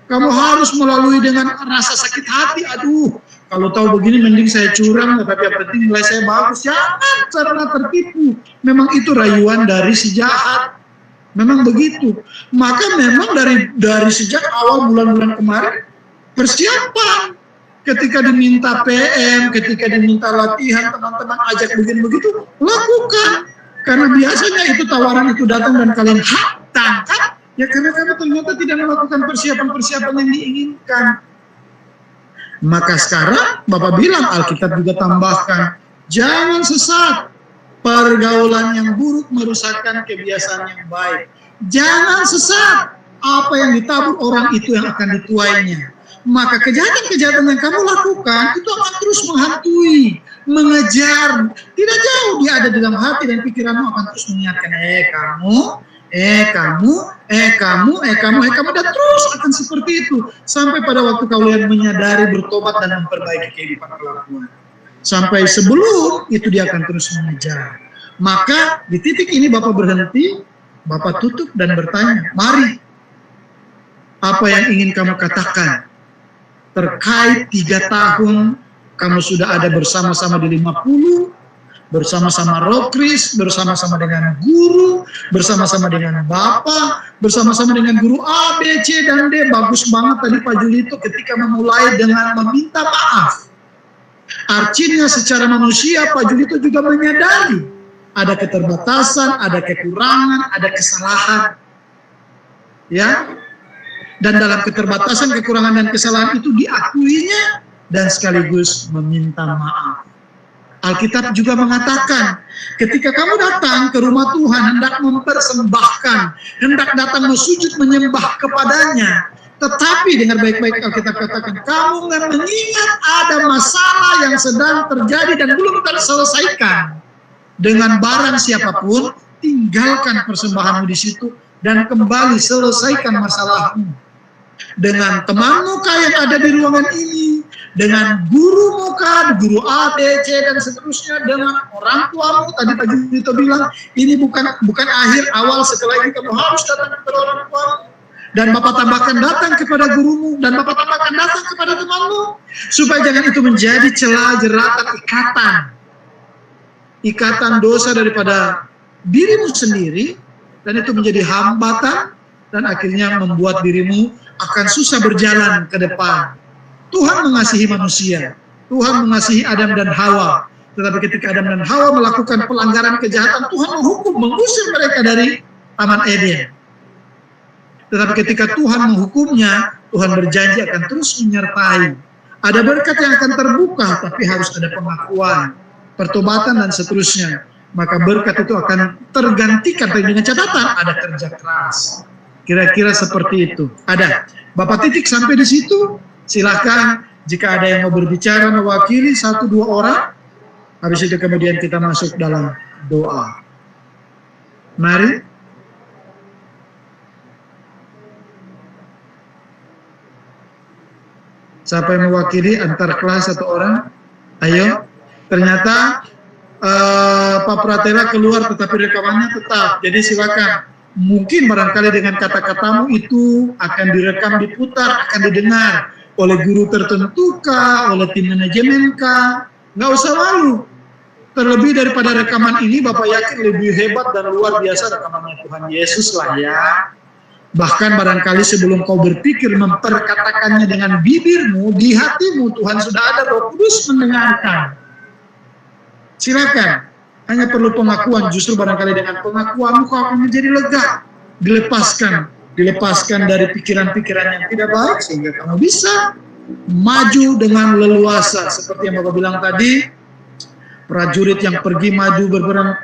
Kamu harus melalui dengan rasa sakit hati, aduh, kalau tahu begini mending saya curang, tapi yang penting nilai saya bagus. Jangan karena tertipu. Memang itu rayuan dari si jahat. Memang begitu. Maka memang dari sejak awal bulan-bulan kemarin, persiapan. Ketika diminta PM, ketika diminta latihan, teman-teman ajak begini-begitu, lakukan. Karena biasanya itu tawaran itu datang dan kalian tangkap, ya karena kamu ternyata tidak melakukan persiapan-persiapan yang diinginkan. Maka sekarang Bapak bilang, Alkitab juga tambahkan, jangan sesat, pergaulan yang buruk merusakkan kebiasaan yang baik. Jangan sesat, apa yang ditabur orang itu yang akan dituainya. Maka kejahatan-kejahatan yang kamu lakukan itu akan terus menghantui, mengejar, tidak jauh dia ada dalam hati dan pikiranmu akan terus mengingatkan, kamu, dan terus akan seperti itu sampai pada waktu kalian menyadari, bertobat dan memperbaiki kehidupan kelakuan. Sampai sebelum itu dia akan terus mengejar. Maka di titik ini Bapak berhenti, Bapak tutup dan bertanya, mari, apa yang ingin kamu katakan? Terkait 3 tahun kamu sudah ada bersama-sama di 50, bersama-sama Rokris, bersama-sama dengan guru, bersama-sama dengan Bapak, bersama-sama dengan guru A, B, C, dan D. Bagus banget tadi Pak Julito ketika memulai dengan meminta maaf. Artinya secara manusia Pak Julito juga menyadari ada keterbatasan, ada kekurangan, ada kesalahan. Ya. Dan dalam keterbatasan, kekurangan dan kesalahan itu diakuinya dan sekaligus meminta maaf. Alkitab juga mengatakan, ketika kamu datang ke rumah Tuhan hendak mempersembahkan, hendak datang bersujud menyembah kepadanya, tetapi dengar baik-baik Alkitab katakan, kamu mengingat ada masalah yang sedang terjadi dan belum terselesaikan dengan barang siapapun, tinggalkan persembahanmu di situ dan kembali selesaikan masalahmu. Dengan teman muka yang ada di ruangan ini, dengan guru muka, guru A, B, C, dan seterusnya, dengan orang tuamu. Tadi Pak Julito bilang, ini bukan akhir, awal, setelah ini kamu harus datang kepada orang tuamu. Dan Bapak tambahkan datang kepada gurumu, dan Bapak tambahkan datang kepada temanmu, supaya jangan itu menjadi celah, jeratan, ikatan dosa daripada dirimu sendiri, dan itu menjadi hambatan, dan akhirnya membuat dirimu akan susah berjalan ke depan. Tuhan mengasihi manusia, Tuhan mengasihi Adam dan Hawa, tetapi ketika Adam dan Hawa melakukan pelanggaran kejahatan, Tuhan menghukum, mengusir mereka dari Taman Eden. Tetapi ketika Tuhan menghukumnya, Tuhan berjanji akan terus menyertai. Ada berkat yang akan terbuka, tapi harus ada pengakuan, pertobatan, dan seterusnya. Maka berkat itu akan tergantikan, tapi dengan catatan ada kerja keras. Kira-kira seperti itu. Ada. Bapak titik sampai di situ. Silakan jika ada yang mau berbicara mewakili 1-2 orang. Habis itu kemudian kita masuk dalam doa. Mari. Siapa yang mewakili antar kelas 1 orang? Ayo. Ternyata Pak Pratela keluar tetapi rekamannya tetap. Jadi silakan. Mungkin barangkali dengan kata-katamu itu akan direkam, diputar, akan didengar oleh guru tertentu kah, oleh tim manajemen kah. Nggak usah malu. Terlebih daripada rekaman ini, Bapak yakin lebih hebat dan luar biasa rekamannya Tuhan Yesus lah ya. Bahkan barangkali sebelum kau berpikir memperkatakannya dengan bibirmu, di hatimu Tuhan sudah ada Roh Kudus mendengarkan. Silakan. Hanya perlu pengakuan, justru barangkali dengan pengakuanmu kau akan menjadi lega. Dilepaskan dari pikiran-pikiran yang tidak baik, sehingga kamu bisa maju dengan leluasa. Seperti yang Bapak bilang tadi, prajurit yang pergi maju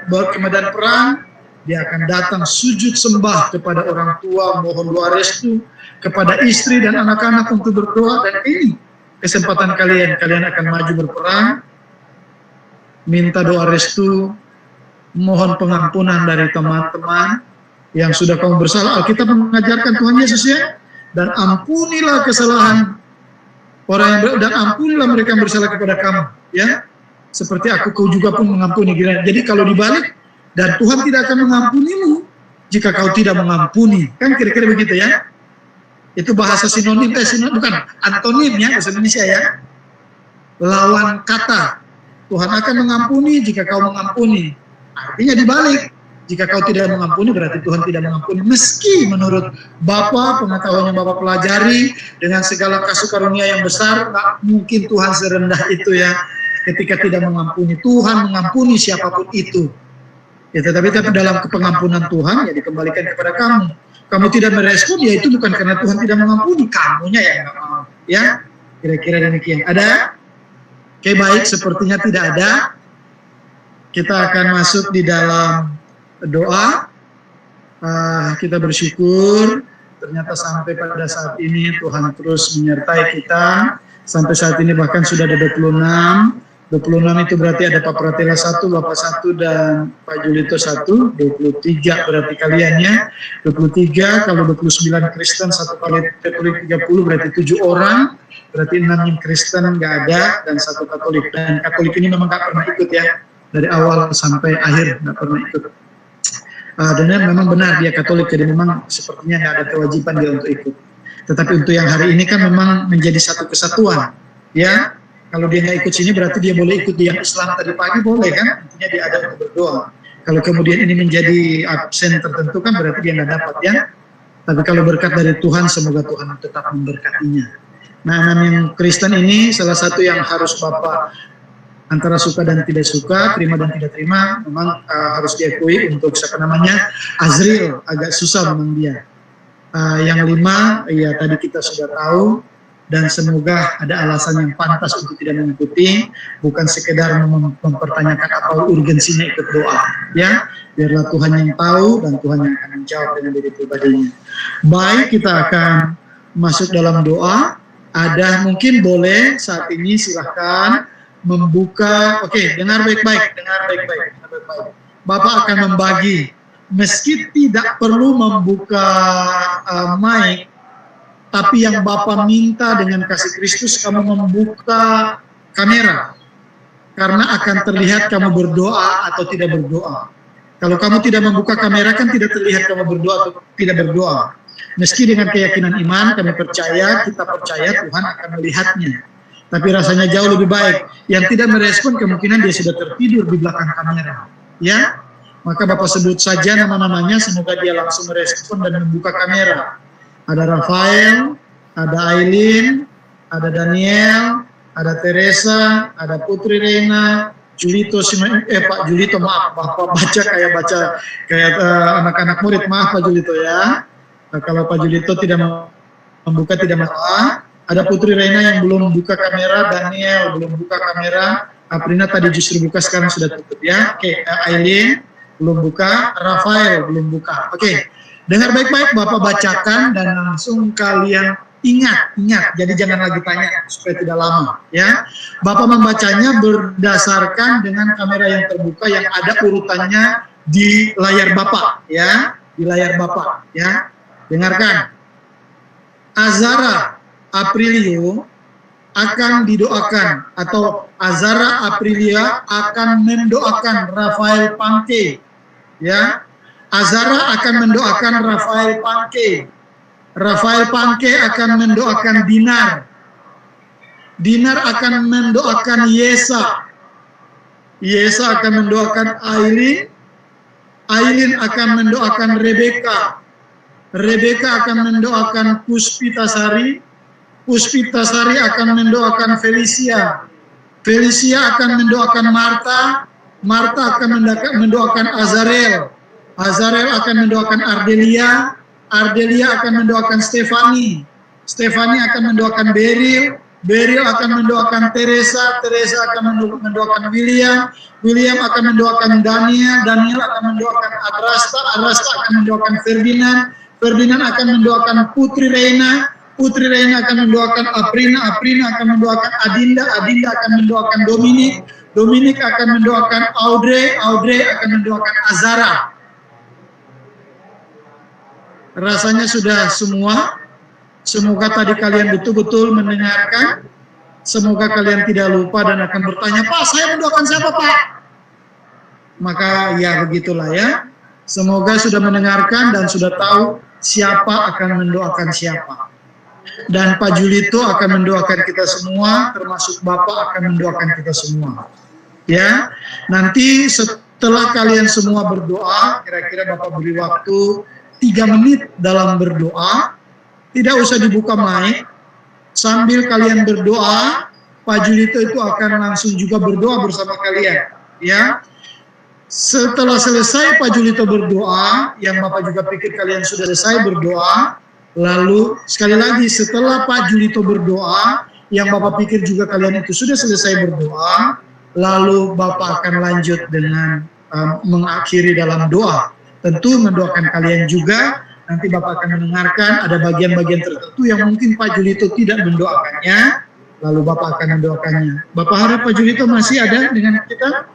ke medan perang, dia akan datang sujud sembah kepada orang tua, mohon doa restu, kepada istri dan anak-anak untuk berdoa, dan ini kesempatan kalian akan maju berperang, minta doa restu, mohon pengampunan dari teman-teman yang sudah kamu bersalah. Alkitab mengajarkan Tuhan Yesus ya, dan ampunilah kesalahan orang yang dan ampunilah mereka yang bersalah kepada kamu, ya. Seperti kau juga pun mengampuni. Jadi kalau dibalik, dan Tuhan tidak akan mengampunimu jika kau tidak mengampuni. Kan kira-kira begitu ya. Itu bahasa sinonim, bukan antonim ya, bahasa Indonesia ya. Lawan kata. Tuhan akan mengampuni jika kau mengampuni. Artinya dibalik, jika kau tidak mengampuni berarti Tuhan tidak mengampuni. Meski menurut Bapak, pengetahuan yang Bapak pelajari, dengan segala kasih karunia yang besar, nggak mungkin Tuhan serendah itu ya. Ketika tidak mengampuni, Tuhan mengampuni siapapun itu. Ya, tetapi dalam pengampunan Tuhan ya dikembalikan kepada kamu. Kamu tidak merespon, ya itu bukan karena Tuhan tidak mengampuni, kamunya yang nggak mau. Ya, kira-kira demikian. Ada? Oke, baik, sepertinya tidak ada. Kita akan masuk di dalam doa. Kita bersyukur ternyata sampai pada saat ini Tuhan terus menyertai kita. Sampai saat ini bahkan sudah ada 26 26 itu berarti ada Pak Pratela 1, Bapak 1, dan Pak Julito 1. 23 berarti kaliannya. 23 kalau 29 Kristen, 1 Katolik 30 berarti 7 orang. Berarti 6 yang Kristen nggak ada dan 1 Katolik. Dan Katolik ini memang nggak pernah ikut ya, dari awal sampai akhir nggak pernah ikut. Dan memang benar dia Katolik, jadi memang sepertinya nggak ada kewajiban dia untuk ikut. Tetapi untuk yang hari ini kan memang menjadi satu kesatuan, ya. Kalau dia nggak ikut sini berarti dia boleh ikut di yang Islam tadi pagi, boleh kan? Intinya dia ada untuk berdoa. Kalau kemudian ini menjadi absen tertentu kan berarti dia nggak dapat ya. Tapi kalau berkat dari Tuhan, semoga Tuhan tetap memberkatinya. Nah, yang Kristen ini salah satu yang harus Bapak antara suka dan tidak suka, terima dan tidak terima, memang harus diakui untuk siapa namanya Azril, agak susah memang dia. Yang 5, ya tadi kita sudah tahu, dan semoga ada alasan yang pantas untuk tidak mengikuti, bukan sekedar mempertanyakan apa urgensinya ikut doa, ya. Biarlah Tuhan yang tahu dan Tuhan yang akan menjawab dengan diri pribadinya. Baik, kita akan masuk dalam doa. Ada mungkin boleh saat ini silahkan membuka. Oke, dengar baik-baik, dengar baik-baik. Bapak akan membagi, meski tidak perlu membuka mic, tapi yang Bapak minta dengan kasih Kristus kamu membuka kamera, karena akan terlihat kamu berdoa atau tidak berdoa. Kalau kamu tidak membuka kamera kan tidak terlihat kamu berdoa atau tidak berdoa. Meski dengan keyakinan iman kami percaya, kita percaya Tuhan akan melihatnya. Tapi rasanya jauh lebih baik. Yang tidak merespon kemungkinan dia sudah tertidur di belakang kamera. Ya, maka Bapak sebut saja nama-namanya, semoga dia langsung merespon dan membuka kamera. Ada Rafael, ada Aileen, ada Daniel, ada Teresa, ada Putri Reina, Julito, Pak Julito, maaf, Bapak baca kayak anak-anak murid, maaf Pak Julito ya. Kalau Pak Julito tidak membuka tidak masalah. Ada Putri Reina yang belum buka kamera, Daniel belum buka kamera, Aprina tadi justru buka, sekarang sudah tutup ya. Oke, Aileen belum buka, Rafael belum buka. Oke. Dengar baik-baik, Bapak bacakan dan langsung kalian ingat. Jadi jangan lagi tanya supaya tidak lama, ya. Bapak membacanya berdasarkan dengan kamera yang terbuka yang ada urutannya di layar Bapak, ya, di layar Bapak, ya. Dengarkan. Azara Aprilio akan didoakan atau Azara Aprilia akan mendoakan Rafael Pangke, ya. Azara akan mendoakan Rafael Pangke. Rafael Pangke akan mendoakan Dinar. Dinar akan mendoakan Yesa. Yesa akan mendoakan Aileen. Aileen akan mendoakan Rebecca. Rebecca akan mendoakan Puspitasari. Puspitasari akan mendoakan Felicia. Felicia akan mendoakan Marta. Marta akan mendoakan Azarel. Azarel akan mendoakan Ardelia, Ardelia akan mendoakan Stefani, Stefani akan mendoakan Beryl, Beryl akan mendoakan Teresa, Teresa akan mendoakan William, William akan mendoakan Daniel, Daniel akan mendoakan Adrasta, Adrasta akan mendoakan Ferdinand, Ferdinand akan mendoakan Putri Reina, Putri Reina akan mendoakan Aprina, Aprina akan mendoakan Adinda, Adinda akan mendoakan Dominic, Dominic akan mendoakan Audrey, Audrey akan mendoakan Azara. Rasanya sudah semua. Semoga tadi kalian betul-betul mendengarkan. Semoga kalian tidak lupa dan akan bertanya, Pak, saya mendoakan siapa, Pak? Maka ya begitulah ya. Semoga sudah mendengarkan dan sudah tahu siapa akan mendoakan siapa. Dan Pak Julito akan mendoakan kita semua, termasuk Bapak akan mendoakan kita semua. Ya, nanti setelah kalian semua berdoa, kira-kira Bapak beri waktu 3 menit dalam berdoa, tidak usah dibuka mic, sambil kalian berdoa, Pak Julito itu akan langsung juga berdoa bersama kalian, ya. Setelah selesai Pak Julito berdoa, yang Bapak juga pikir kalian sudah selesai berdoa, lalu sekali lagi setelah Pak Julito berdoa, yang Bapak pikir juga kalian itu sudah selesai berdoa, lalu Bapak akan lanjut dengan mengakhiri dalam doa. Tentu mendoakan kalian juga, nanti Bapak akan mendengarkan ada bagian-bagian tertentu yang mungkin Pak Julito tidak mendoakannya, lalu Bapak akan mendoakannya. Bapak harap Pak Julito masih ada dengan kita?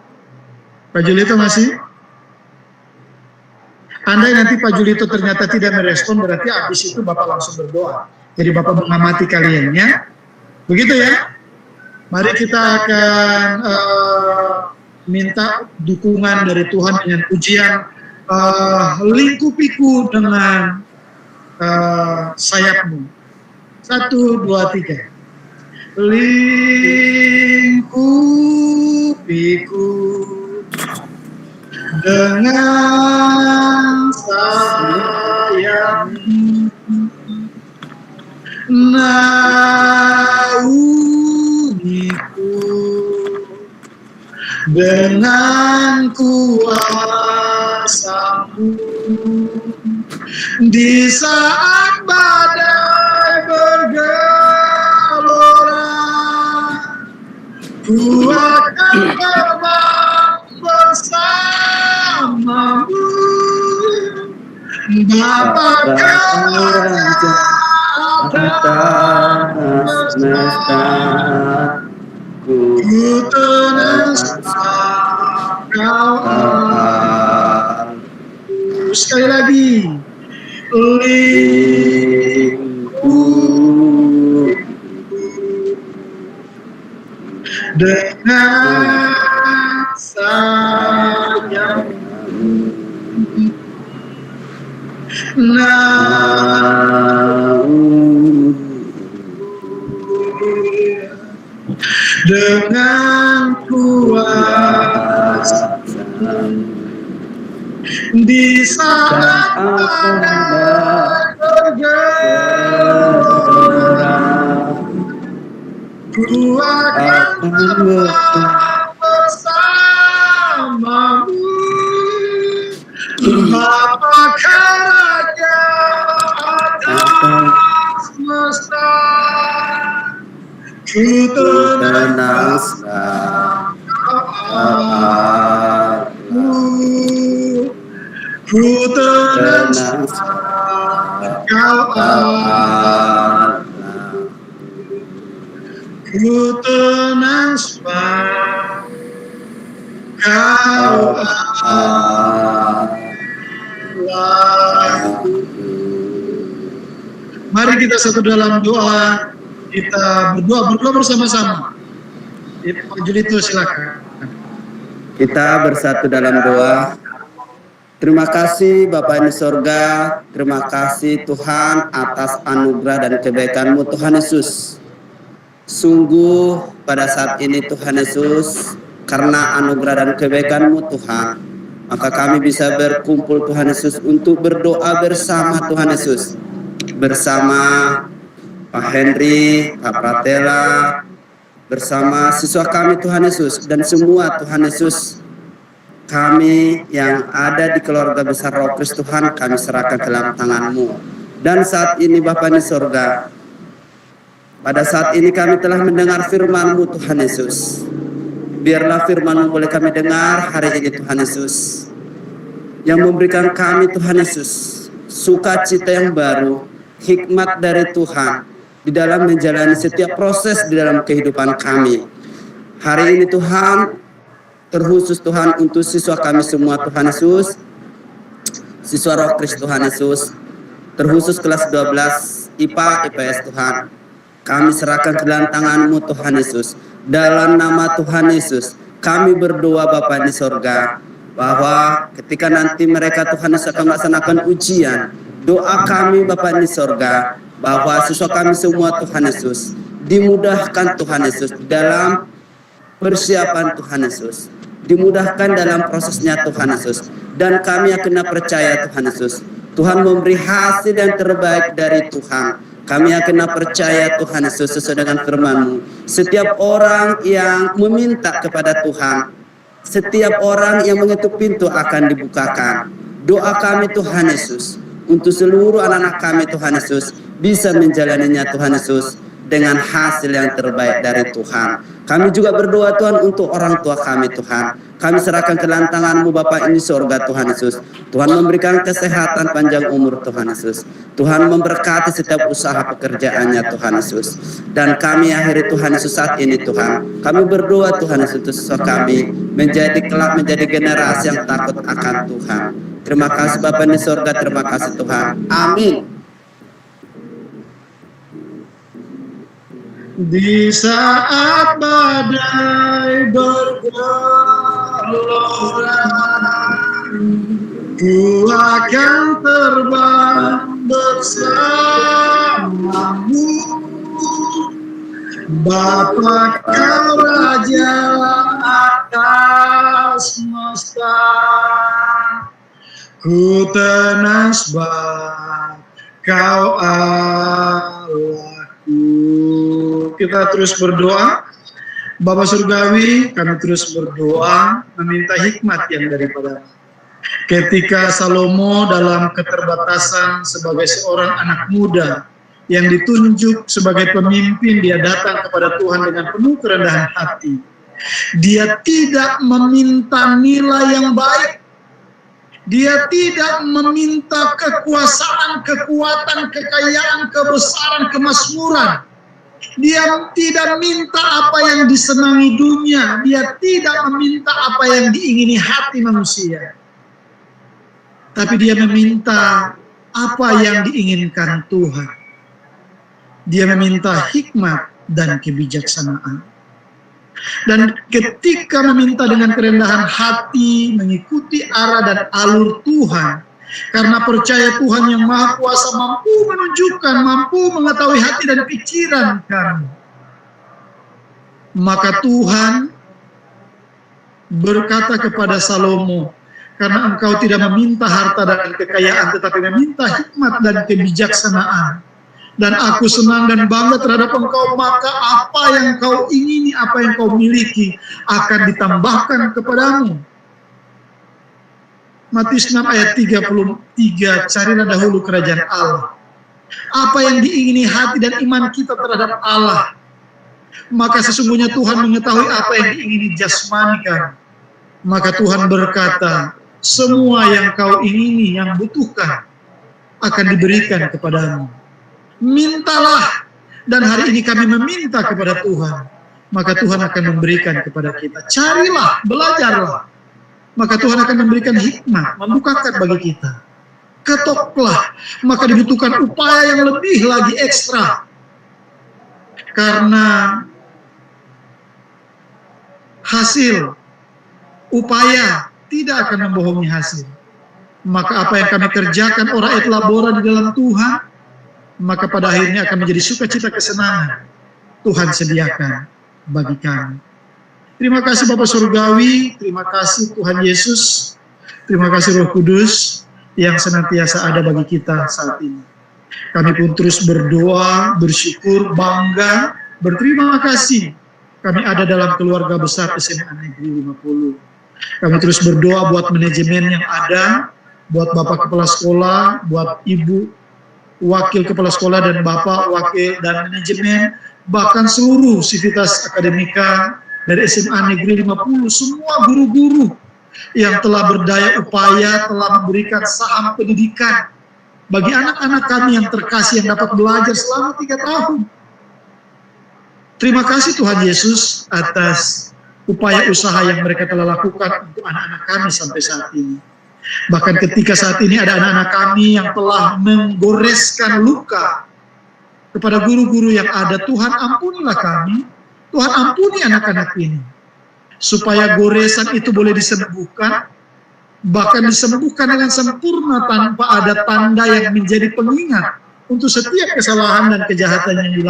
Pak Julito masih? Andai nanti Pak Julito ternyata tidak merespon, berarti habis itu Bapak langsung berdoa. Jadi Bapak mengamati kalian ya. Begitu ya. Mari kita akan minta dukungan dari Tuhan dengan pujian lingkupiku dengan sayapmu. 1, 2, 3. Lingkupiku dengan sayapmu, naungiku dengan kuasa-Mu. Di saat badai bergelora, ku akan terbang bersama-Mu, Bapa Raja atas semesta. Ku tenang Kau Allah. Sekali lagi. Dengan sayapmu, dengan kuasa di saat badai bergelora, ku akan terbang bersama-Mu, Bapa Raja atas semesta. Ku tenang ku tenang Kau Allah. Ku tenang Kau Allah. Mari kita satu dalam doa. Kita berdoa bersama-sama. Pak Julito silakan. Kita bersatu dalam doa. Terima kasih Bapa di sorga, terima kasih Tuhan atas anugerah dan kebaikan-Mu Tuhan Yesus. Sungguh pada saat ini Tuhan Yesus, karena anugerah dan kebaikan-Mu Tuhan, maka kami bisa berkumpul Tuhan Yesus untuk berdoa bersama Tuhan Yesus. Bersama Pak Henry, Pak Pratela, bersama siswa kami Tuhan Yesus, dan semua Tuhan Yesus, kami yang ada di keluarga besar Roh Kristus Tuhan, kami serahkan ke dalam tangan-Mu. Dan saat ini Bapa di sorga, pada saat ini kami telah mendengar firman-Mu Tuhan Yesus. Biarlah firman-Mu boleh kami dengar hari ini Tuhan Yesus, yang memberikan kami Tuhan Yesus sukacita yang baru, hikmat dari Tuhan di dalam menjalani setiap proses di dalam kehidupan kami. Hari ini Tuhan, terkhusus Tuhan untuk siswa kami semua Tuhan Yesus, siswa Roh Kristus Tuhan Yesus, terkhusus kelas 12 IPA IPS Tuhan, kami serahkan ke dalam tangan-Mu Tuhan Yesus. Dalam nama Tuhan Yesus, kami berdoa Bapa di sorga, bahwa ketika nanti mereka Tuhan Yesus akan melaksanakan ujian, doa kami Bapa di sorga, bahwa siswa kami semua Tuhan Yesus dimudahkan Tuhan Yesus dalam persiapan Tuhan Yesus, dimudahkan dalam prosesnya Tuhan Yesus, dan kami akan percaya Tuhan Yesus, Tuhan memberi hasil yang terbaik dari Tuhan. Kami akan percaya Tuhan Yesus sesuai dengan firman-Mu. Setiap orang yang meminta kepada Tuhan, setiap orang yang mengetuk pintu akan dibukakan. Doa kami Tuhan Yesus, untuk seluruh anak-anak kami Tuhan Yesus bisa menjalaninya Tuhan Yesus dengan hasil yang terbaik dari Tuhan. Kami juga berdoa Tuhan untuk orang tua kami Tuhan. Kami serahkan ke dalam tangan-Mu Bapa ini surga Tuhan Yesus. Tuhan memberikan kesehatan panjang umur Tuhan Yesus. Tuhan memberkati setiap usaha pekerjaannya Tuhan Yesus. Dan kami akhiri Tuhan Yesus saat ini Tuhan. Kami berdoa Tuhan Yesus kami menjadi kelak menjadi generasi yang takut akan Tuhan. Terima kasih Bapa di surga, terima kasih Tuhan. Amin. Di saat badai bergelora, ku akan terbang bersamamu. Bapa Kau Raja atas semesta, ku tenasbah Kau Allahku. Kita terus berdoa. Bapa Surgawi, kami terus berdoa meminta hikmat yang daripada. Ketika Salomo dalam keterbatasan sebagai seorang anak muda yang ditunjuk sebagai pemimpin, dia datang kepada Tuhan dengan penuh kerendahan hati. Dia tidak meminta nilai yang baik. Dia tidak meminta kekuasaan, kekuatan, kekayaan, kebesaran, kemakmuran. Dia tidak minta apa yang disenangi dunia. Dia tidak meminta apa yang diingini hati manusia. Tapi dia meminta apa yang diinginkan Tuhan. Dia meminta hikmat dan kebijaksanaan. Dan ketika meminta dengan kerendahan hati, mengikuti arah dan alur Tuhan, karena percaya Tuhan yang Maha Kuasa mampu menunjukkan, mampu mengetahui hati dan pikiran kami, maka Tuhan berkata kepada Salomo, karena engkau tidak meminta harta dan kekayaan, tetapi meminta hikmat dan kebijaksanaan, dan aku senang dan bangga terhadap engkau, maka apa yang kau ingini, apa yang kau miliki akan ditambahkan kepadamu. Matius 6 ayat 33, carilah dahulu kerajaan Allah. Apa yang diingini hati dan iman kita terhadap Allah, maka sesungguhnya Tuhan mengetahui apa yang diingini jasmani kami. Maka Tuhan berkata, semua yang kau ingini, yang butuhkan, akan diberikan kepadamu. Mintalah, dan hari ini kami meminta kepada Tuhan, maka Tuhan akan memberikan kepada kita. Carilah, belajarlah, maka Tuhan akan memberikan hikmat, membukakan bagi kita. Ketoklah, maka dibutuhkan upaya yang lebih lagi ekstra. Karena hasil upaya tidak akan membohongi hasil. Maka apa yang kami kerjakan ora et labora di dalam Tuhan, maka pada akhirnya akan menjadi sukacita kesenangan Tuhan sediakan bagi kami. Terima kasih Bapak Surgawi, terima kasih Tuhan Yesus, terima kasih Roh Kudus yang senantiasa ada bagi kita saat ini. Kami pun terus berdoa, bersyukur, bangga, berterima kasih. Kami ada dalam keluarga besar SMA Negeri 50. Kami terus berdoa buat manajemen yang ada, buat Bapak Kepala Sekolah, buat Ibu Wakil Kepala Sekolah dan Bapak Wakil dan manajemen, bahkan seluruh sivitas akademika dari SMA Negeri 50, semua guru-guru yang telah berdaya upaya, telah memberikan saham pendidikan bagi anak-anak kami yang terkasih yang dapat belajar selama 3 tahun. Terima kasih Tuhan Yesus atas upaya usaha yang mereka telah lakukan untuk anak-anak kami sampai saat ini. Bahkan ketika saat ini ada anak-anak kami yang telah menggoreskan luka kepada guru-guru yang ada, Tuhan ampunilah kami, Tuhan ampuni anak-anak ini, supaya goresan itu boleh disembuhkan, bahkan disembuhkan dengan sempurna tanpa ada tanda yang menjadi pengingat untuk setiap kesalahan dan kejahatan yang dilakukan.